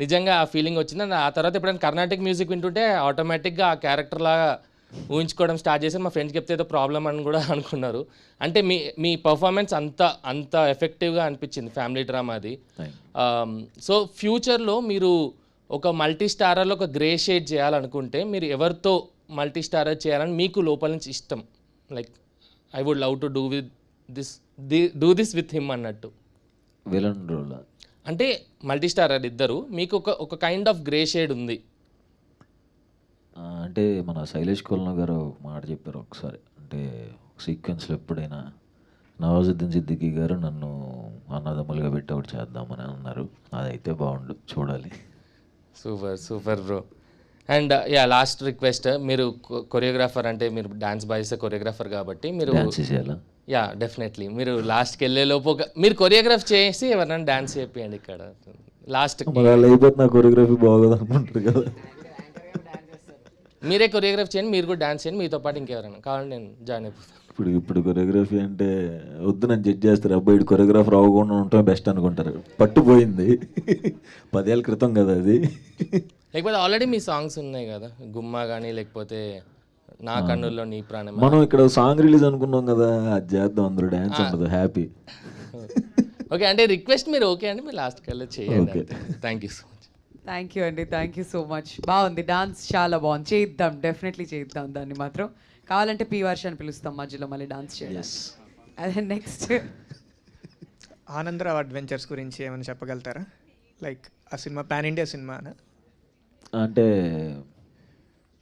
నిజంగా ఆ ఫీలింగ్ వచ్చింది. అండ్ ఆ తర్వాత ఎప్పుడైనా కర్ణాటక మ్యూజిక్ వింటుంటే ఆటోమేటిక్గా ఆ క్యారెక్టర్ లాగా ఊహించుకోవడం స్టార్ట్ చేసి మా ఫ్రెండ్స్కి చెప్తే ఏదో ప్రాబ్లం అని కూడా అనుకున్నారు. అంటే మీ పర్ఫార్మెన్స్ అంత ఎఫెక్టివ్గా అనిపించింది ఫ్యామిలీ డ్రామా అది. సో ఫ్యూచర్లో మీరు ఒక మల్టీ స్టారర్లో ఒక గ్రే షేడ్ చేయాలనుకుంటే మీరు ఎవరితో మల్టీ స్టారర్ చేయాలని మీకు లోపల నుంచి ఇష్టం? Like I would love to do this with him అన్నట్టు. విలన్ రోల్ అంటే మల్టీ స్టారర్ ఇద్దరు, మీకు ఒక కైండ్ ఆఫ్ గ్రే షేడ్ ఉంది. అంటే మన శైలేష్ కోల్నా గారు మాట చెప్పారు ఒకసారి, అంటే సీక్వెన్స్లో ఎప్పుడైనా నవాజుద్దీన్ సిద్దికీ గారు నన్ను అన్నదమ్ములుగా పెట్టి ఒకటి చేద్దామని అన్నారు. అదైతే బాగుండు, చూడాలి. Super bro. And yeah last request, మీరు కొరియోగ్రాఫర్ అంటే మీరు డాన్స్ బాయ్స్ కొరియోగ్రాఫర్ కాబట్టి మీరు డాన్స్ చేయాలా? యా డెఫినెట్లీ మీరు లాస్ట్కి వెళ్ళే లోపు మీరు కొరియోగ్రాఫ్ చేసి ఎవరైనా డాన్స్ చేయండి ఇక్కడ లాస్ట్. మరి అలా అయిపోతే నా కొరియోగ్రఫీ బాగోదు అనుకుంటారు కదా. మీరే కొరియోగ్రాఫ్ చేయండి, మీరు కూడా డాన్స్ చేయండి, మీతో పాటు ఇంకెవరైనా కావాలంటే నేను జాయిన్ అయిపోతాను. ఇప్పుడు కొరియోగ్రఫీ అంటే వద్దు నన్ను జడ్జ్ చేస్తారు, అబ్బాయి కొరియోగ్రాఫర్ అవ్వకుండా ఉండటం బెస్ట్ అనుకుంటారు. పట్టుపోయింది 10 ఏళ్ళ క్రితం కదా అది. లేకపోతే ఆల్రెడీ మీ సాంగ్స్ ఉన్నాయి కదా, గుమ్మా కానీ లేకపోతే నా కన్నుల్లో నీ ప్రాణం. మనం ఇక్కడ సాంగ్ రిలీజ్ అనుకున్నాం కదా, అది చేద్దాం, అందరూ డ్యాన్స్ ఉండదు, హ్యాపీ. ఓకే అంటే రిక్వెస్ట్ మీరు ఓకే అండి, మీరు లాస్ట్కి వెళ్ళి చేయండి. Thank you so much. Thank you అండి, థ్యాంక్ యూ సో మచ్. బాగుంది, డాన్స్ చాలా బాగుంది, చేద్దాం, డెఫినెట్లీ చేద్దాం దాన్ని మాత్రం. కావాలంటే పీ వర్షాన్ని పిలుస్తాం మధ్యలో మళ్ళీ డాన్స్ చేయాలి. అదే నెక్స్ట్ ఆనందరావు అడ్వెంచర్స్ గురించి ఏమైనా చెప్పగలుగుతారా? లైక్ ఆ సినిమా పాన్ ఇండియా సినిమా అంటే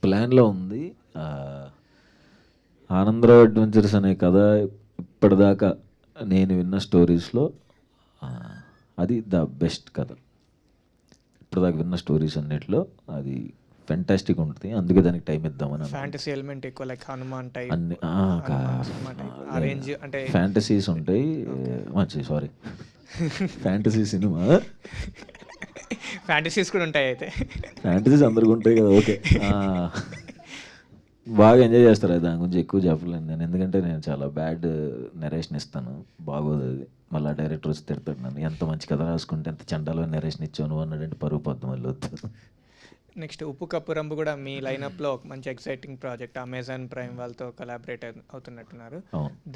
ప్లాన్లో ఉంది. ఆనందరావు అడ్వెంచర్స్ అనే కథ ఇప్పటిదాకా నేను విన్న స్టోరీస్లో అది ద బెస్ట్ కథ. ఇప్పటిదాకా విన్న స్టోరీస్ అన్నిట్లో అది ఫెంటాస్టిక్ ఉంటుంది. అందుకే దానికి టైం ఇద్దామని. ఫ్యాంటసీ ఎలిమెంట్ ఎక్కువ, లైక్ హనుమాన్ టైప్ అన్ని రేంజ్ అంటే ఫ్యాంటసీస్ ఉంటాయి. మంచి సారీ ఫ్యాంటసీ సినిమా, ఫ్యాంటసీస్ కూడా ఉంటాయి. అయితే ఫ్యాంటసీస్ అందరికి ఉంటాయి కదా. ఓకే, బాగా ఎంజాయ్ చేస్తారు. దాని గురించి ఎక్కువ చెప్పలేను నేను, ఎందుకంటే నేను చాలా బ్యాడ్ నెరేషన్ ఇస్తాను, బాగోదు అది. మళ్ళీ డైరెక్టర్ వచ్చి తిడతాడు నన్ను, ఎంత మంచి కథ రాసుకుంటే ఎంత చండాలో నెరేషన్ ఇచ్చాను అన్నాడంటే పరుగు పొద్దు మళ్ళీ వద్దు. నెక్స్ట్ ఉప్పు కప్పు రంబు కూడా మీ లైనప్లో ఒక మంచి ఎక్సైటింగ్ ప్రాజెక్ట్, అమెజాన్ ప్రైమ్ వాళ్ళతో కొలాబరేట్ అవుతున్నట్టున్నారు.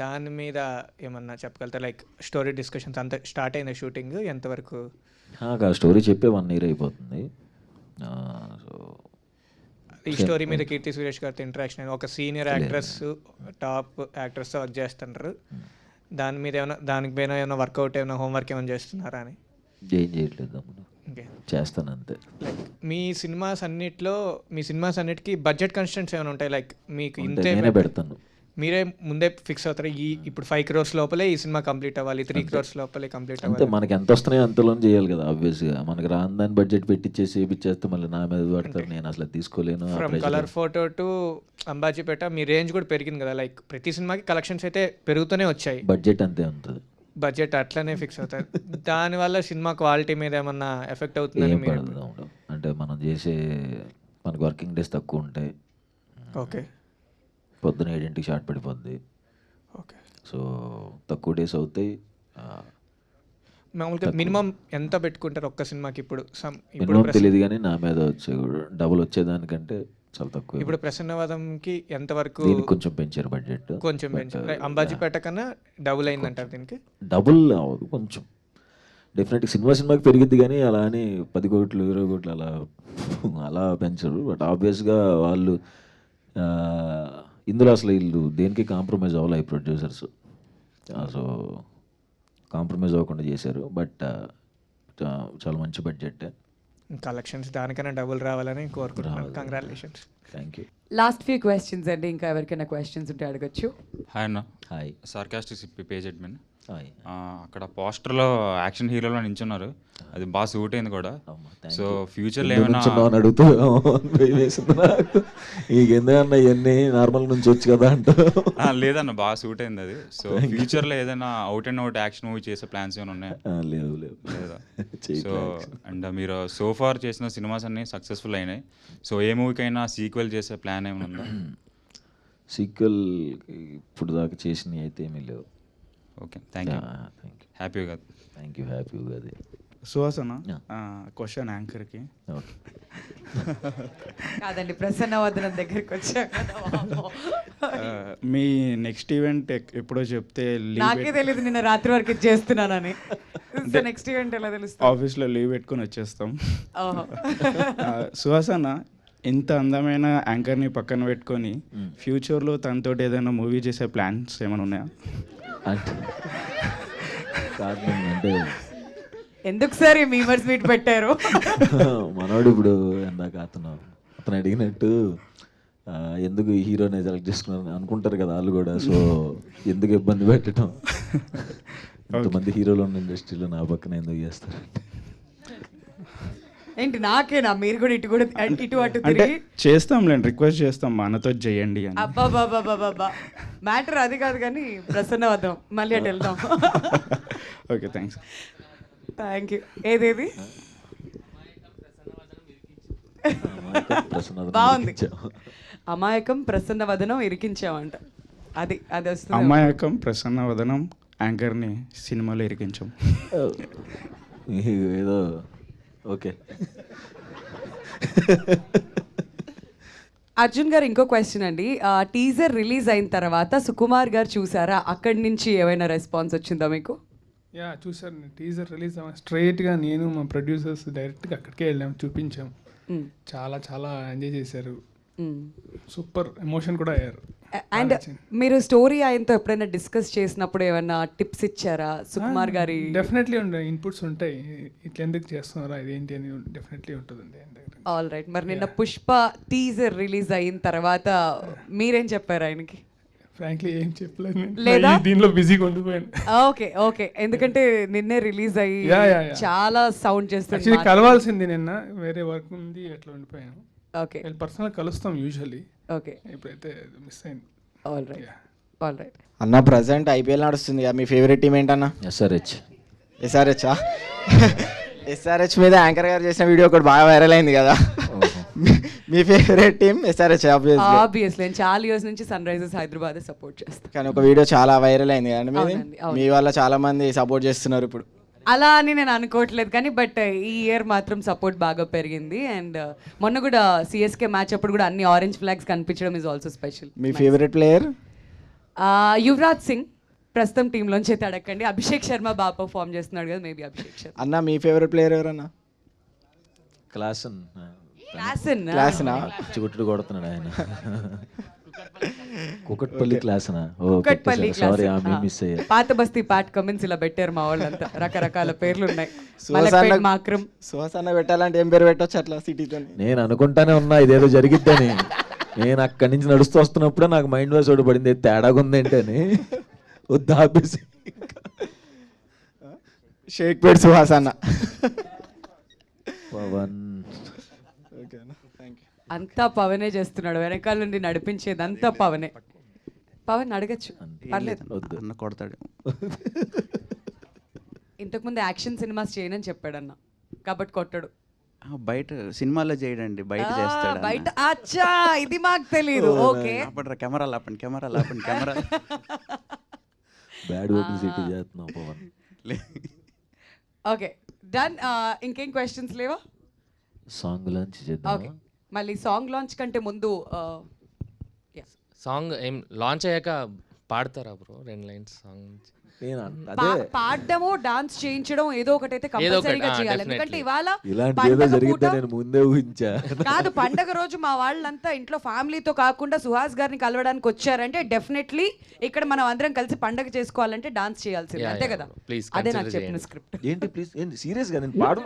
దాని మీద ఏమన్నా చెప్పగలుగుతారు? లైక్ స్టోరీ డిస్కషన్స్ అంత స్టార్ట్ అయింది, షూటింగ్ ఎంతవరకు? ఆ స్టోరీ చెప్పే 1 year అయిపోతుంది. సో ఈ స్టోరీ మీద కీర్తి సురేష్ గారితో ఇంటరాక్షన్, ఒక సీనియర్ యాక్ట్రెస్ టాప్ యాక్ట్రెస్తో వర్క్ చేస్తున్నారు. దాని మీద ఏమైనా దానికి పైన ఏమైనా వర్కౌట్ ఏమైనా హోంవర్క్ ఏమైనా చేస్తున్నారా అని? ఏం చేయట్లేదు, చేస్తాను అంతే. లైక్ మీ సినిమాస్ అన్నిటికీ బడ్జెట్ కన్స్టెంట్స్ ఏమైనా ఉంటాయి? లైక్ మీకు ఇంతే నేనే పెడతాను, మీరే ముందే ఫిక్స్ అవుతారు, ఇప్పుడు 5 crores లోపలే ఈ సినిమా కంప్లీట్ అవ్వాలి, 3 crores లోపలే కంప్లీట్ అంతే. అవ్వాలి. మనకి ఎంత వస్తున్నాయో అంతలోనే చేయాలి కదా ఆబ్వియస్గా. మనకి రాని దాన్ని బడ్జెట్ పెట్టించేసి చేపిచ్చేస్తే మళ్ళీ నా మీద పడతారు, నేను అసలు తీసుకోలేను. From colour photo to Ambajipeta మీ రేంజ్ కూడా పెరిగింది కదా, లైక్ ప్రతి సినిమాకి కలెక్షన్స్ అయితే పెరుగుతూనే వచ్చాయి, బడ్జెట్ అంతే ఉంటుంది, బడ్జెట్ అట్లనే ఫిక్స్ అవుతారు. దానివల్ల సినిమా క్వాలిటీ మీద ఏమన్నా ఎఫెక్ట్ అవుతుందని ఏం పడదు. అంటే మనం చేసే మనకు వర్కింగ్ డేస్ తక్కువ ఉంటాయి. ఓకే, పొద్దున 7 షార్ట్ పడిపోద్ది. ఓకే, సో తక్కువ డేస్ అవుతాయి. మామూలుగా మినిమం ఎంత పెట్టుకుంటారు ఒక్క సినిమాకి? ఇప్పుడు మినిమం తెలియదు కానీ నా మీద వచ్చే డబుల్ వచ్చేదానికంటే చాలా తక్కువ. ఇప్పుడు ప్రసన్నవాదంకి ఎంతవరకు? దీనికి కొంచెం పెంచారు బడ్జెట్, కొంచెం పెంచారు. అంబాజీపేట కన్నా డబుల్ అయిందంటారు దీనికి? డబుల్ అవ్వదు, కొంచెం డెఫినెట్గా సినిమాకి పెరిగిద్ది కానీ అలా అని 10 కోట్లు 20 కోట్లు అలా పెంచరు. బట్ ఆబ్వియస్గా వాళ్ళు ఇందులో అసలు వీళ్ళు దేనికి కాంప్రమైజ్ అవ్వాలి, ఈ ప్రొడ్యూసర్స్. సో కాంప్రమైజ్ అవ్వకుండా చేశారు. బట్ చాలా మంచి బడ్జెట్, కలెక్షన్స్ దానికన్నా డబుల్ రావాలని కోరుకుంటున్నాను. Congratulations. Thank you. Last few questions అండి, ఇంకా ఎవరికైనా క్వశ్చన్స్ ఉంటే అడగచ్చు. హాయ్ అన్న. Hi. Sarcastic page admin. Hi. అక్కడ పోస్టర్లో యాక్షన్ హీరోలో నించున్నారు, అది బాగా సూట్ అయింది కూడా. సో ఫ్యూచర్లో ఏమైనా అడుగుతూ నీకెందుకన్నా ఇవన్నీ నార్మల్ నుంచి వచ్చు కదా అంటూ. లేదన్న, బాగా సూట్ అయింది అది. సో ఫ్యూచర్లో ఏదైనా out and out action movie చేసే ప్లాన్స్ ఏమైనా ఉన్నాయా? లేవు లేదా? సో అండ్ మీరు సో ఫార్ చేసిన సినిమాస్ అన్నీ సక్సెస్ఫుల్ అయినాయి. సో ఏ మూవీకైనా సీక్వెల్ చేసే ప్లాన్ ఏమైనా ఉందా? సీక్వెల్ ఇప్పుడు దాకా చేసినవి అయితే ఏమీ లేవు. Okay, thank you. Happy Ugadi. Thank you, happy Ugadi. Suhasana question యాంకర్కి. కాదండి, ప్రసన్నవదనం దగ్గరికి వచ్చాక మీ నెక్స్ట్ ఈవెంట్ ఎప్పుడో చెప్తే నాకే తెలియదు, నిన్న రాత్రి వరకు చేస్తున్నానని. నెక్స్ట్ ఈవెంట్ ఎలా తెలుస్తుంది? ఆఫీస్లో లీవ్ పెట్టుకొని వచ్చేస్తాం. సుహాసన ఇంత అందమైన యాంకర్ని పక్కన పెట్టుకొని ఫ్యూచర్లో తనతో ఏదైనా మూవీ చేసే ప్లాన్స్ ఏమైనా ఉన్నాయా? అంటే ఎందుకు సార్ ఈ మీమర్స్ మీట్ పెట్టారు? మనోడు ఇప్పుడు ఎందాక అతను అడిగినట్టు ఎందుకు ఈ హీరోని సెలెక్ట్ చేసుకున్నారని అనుకుంటారు కదా వాళ్ళు కూడా. సో ఎందుకు ఇబ్బంది పెట్టడం, ఇంతమంది హీరోలు ఉన్న ఇండస్ట్రీలో నా పక్కన ఎందుకు చేస్తారంటే ఏంటి నాకేనా? మీరు కూడా ఇటు కూడా ఇటు అటు అంటే తిరిగి చేస్తాంలేండి, రిక్వెస్ట్ చేస్తాం మా అన్నతో చేయండి అని. అబ్బాబాబాబాబా మ్యాటర్ అది కాదు కానీ ప్రసన్న వద్దాం, మళ్ళీ అటు వెళ్దాం. Okay thanks. Thank you. ఏదేది బాగుంది. అమాయకం ప్రసన్న వదనం ఇరికించామంట. అది అది వస్తుంది. అమాయకం ప్రసన్న వదనం యాంకర్ని సినిమాలో ఇరికించాం. ఏదో ఓకే. అర్జున్ గారు ఇంకో క్వశ్చన్ అండి. టీజర్ రిలీజ్ అయిన తర్వాత సుకుమార్ గారు చూసారా? అక్కడి నుంచి ఏమైనా రెస్పాన్స్ వచ్చిందా మీకు? యా చూసాను. టీజర్ రిలీజ్ స్ట్రైట్గా నేను మా ప్రొడ్యూసర్స్ డైరెక్ట్గా అక్కడికే వెళ్ళాము, చూపించాం. చాలా చాలా ఎంజాయ్ చేశారు, సూపర్ ఎమోషన్ కూడా అయ్యారు. అండ్ మీరు స్టోరీ ఆయనతో ఎప్పుడైనా డిస్కస్ చేసినప్పుడు ఏమైనా టిప్స్ ఇచ్చారా సుకుమార్ గారి? డెఫినెట్లీ ఉంటాయి, ఇన్పుట్స్ ఉంటాయి. ఇట్లా ఎందుకు చేస్తున్నారా ఇదేంటి అని డెఫినెట్లీ ఉంటుందండి. All right. మరి నిన్న పుష్ప టీజర్ రిలీజ్ అయిన తర్వాత మీరేం చెప్పారు ఆయనకి? ఫ్రాంక్లీ ఏం చెప్పలేదు, లేదా దీనిలో బిజీగా ఉండిపోయాను. Okay okay. ఎందుకంటే నిన్నే రిలీజ్ అయ్యి చాలా సౌండ్ చేస్తుంది. యాక్చువల్లీ కలవాల్సింది నిన్న, వేరే వర్క్ ఉంది, అట్లా ఉండిపోయాను. ఓకే. పర్సనల్ కలుస్తాం యూజువల్లీ. ఓకే. ఇప్పుడైతే మిస్ అయింది. All right all right. అన్న ప్రజెంట్ ఐపీఎల్ నడుస్తుంది కదా, మీ ఫేవరెట్ టీం ఏంటన్నా? ఎస్ఆర్హెచ్. ఎస్ఆర్హెచ్ ఎస్ఆర్హెచ్ మీద యాంకర్ గారు చేసిన వీడియో ఒకటి బాగా వైరల్ అయింది కదా. మీ ఫేవరెట్ టీం ఎస్ఆర్హెచ్? ఆబ్వియస్లీ నేను చాలా ఇయర్స్ నుంచి సన్ రైజర్స్ హైదరాబాద్ సపోర్ట్ చేస్తాను. కానీ ఒక వీడియో చాలా వైరల్ అయింది కదండి, మీ వల్ల చాలా మంది సపోర్ట్ చేస్తున్నారు ఇప్పుడు. అలా అని నేను అనుకోవట్లేదు కానీ బట్ ఈ ఇయర్ మాత్రం సపోర్ట్ బాగా పెరిగింది. అండ్ మొన్న కూడా సిఎస్కే మ్యాచ్ అప్పుడు కూడా అన్ని ఆరెంజ్ ఫ్లాగ్స్ కనిపించడం is also special. Me favourite player? Yuvraj Singh. ప్రస్తుతం టీంలోంచి అయితే అడగండి. అభిషేక్ శర్మ బాగా పర్ఫామ్ చేస్తున్నాడు కదా, మేబీ అభిషేక్ శర్మ. అన్న మీ ఫేవరెట్ ప్లేయర్ ఎవరన్నా? క్లాసన్. క్లాసనా? చుట్టుడు కొడుతున్నాడు ఆయన. కుకట్పల్లి క్లాసనా? కుకట్పల్లి సారీ మిస్ అయ్యా. పాత బస్తీ పాట్ కమెంట్స్ ఇలా పెట్టారు మా వాళ్ళంతా, రకరకాల పేర్లు ఉన్నాయి. సుహాసన్న పెట్టాలంటే ఏం పేరు పెట్టొచ్చు అట్లా సిటీతో? నేను అనుకుంటానే ఉన్నా ఇదేదో జరిగిద్దని. నేను అక్కడి నుంచి నడుస్తూ వస్తున్నప్పుడే నాకు మైండ్ వాయిస్ ఒకటి పడింది, తేడాగా ఉంది ఏంటని. వద్దు ఆపేసి షేక్ పేట్ సుహాసన్న. పవన్ అంతా పవనే చేస్తున్నాడు, వెనకాల నుండి నడిపించేది అంతా పవనే. పవన్ అడగచ్చు, పర్లేదు. అన్న కొడతాడు. ఇంతకుముందు యాక్షన్ సినిమాస్ చేయనని చెప్పాడన్న, కాబట్టి కొట్టడు. బయట సినిమాలో చేయడండి, బయట చేస్తాడు. బయట అచ్చా, ఇది మాకు తెలీదు. ఓకే కెమెరా లాపండి, కెమెరా లాపండి, కెమెరా. బ్యాడ్ పబ్లిసిటీ చేస్తున్నాం పవన్. Okay done. ఇంకేం క్వశ్చన్స్ లేవా? సాంగ్ లాంచ్ చేద్దాం. ఓకే, మళ్ళీ సాంగ్ లాంచ్ కంటే ముందు సాంగ్ ఏం లాంచ్ అయ్యాక పాడతారా బ్రో 2 లైన్స్ సాంగ్? పాడడము డాన్స్ చేయించడం ఏదో ఒకటి అయితే కంపల్సరీగా చేయాలి. ఎందుకంటే ఇవాళ ముందే ఊహించా కాదు, పండగ రోజు మా వాళ్ళంతా ఇంట్లో ఫ్యామిలీతో కాకుండా సుహాస్ గారిని కలవడానికి వచ్చారంటే డెఫినెట్లీ ఇక్కడ మనం అందరం కలిసి పండగ చేసుకోవాలంటే డాన్స్ చేయాల్సింది, అంతే కదా? అదే నాకు చెప్పిన స్క్రిప్ట్. ఏంటి ప్లీజ్ ఏంటి సీరియస్ గా నేను పాడు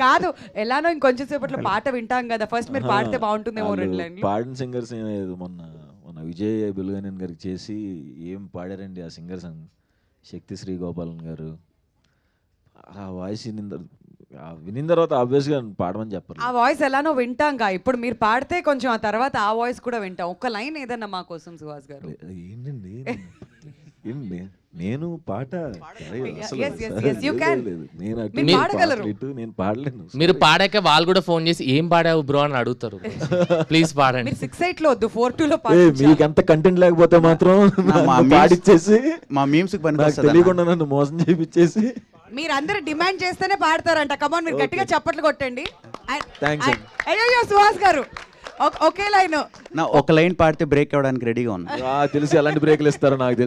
కాదు, ఎలానో ఇంకొంచెం సేపట్లో పాట వింటాం కదా, ఫస్ట్ మీరు పాడితే బాగుంటుందేమో 2 లైన్లు. పాడిన సింగర్స్ మొన్న విజయ్ బెలుగనేని గారికి చేసి ఏం పాడారండి ఆ సింగర్స్. శక్తి శ్రీ గోపాలన్ గారు ఆ వాయిస్ వినిన తర్వాత ఆబ్వియస్గా పాడమని చెప్పారు. ఆ వాయిస్ ఎలానో వింటాంగా, ఇప్పుడు మీరు పాడితే కొంచెం ఆ తర్వాత ఆ వాయిస్ కూడా వింటాం. ఒక్క లైన్ ఏదన్నా మా కోసం సుహాస్ గారు. ఏంటండి నేను పాట నేను పాడలేను. మీరు పాడాక వాళ్ళు కూడా ఫోన్ చేసి ఏం పాడావు బ్రో అని అడుగుతారు. ప్లీజ్ పాడండి. 6-8 లో వద్దు, 4-2 లో మీకు ఎంత కంటెంట్ లేకపోతే మాత్రం పాడిచ్చేసి మా మీమ్స్ తెలియకుండా నన్ను మోసం చేయించేసి మీరందరూ డిమాండ్ చేస్తేనే పాడతారంట. కమాన్, మీరు గట్టిగా చప్పట్లు కొట్టండి. థాంక్స్ సుహాస్ గారు ఒకే లైన్, ఒక లైన్ పాడితే బ్రేక్ అవ్వడానికి రెడీగా ఉన్నా. తెలిసి ఎలాంటి బ్రేక్లు ఇస్తారో నాకు తెలుసు.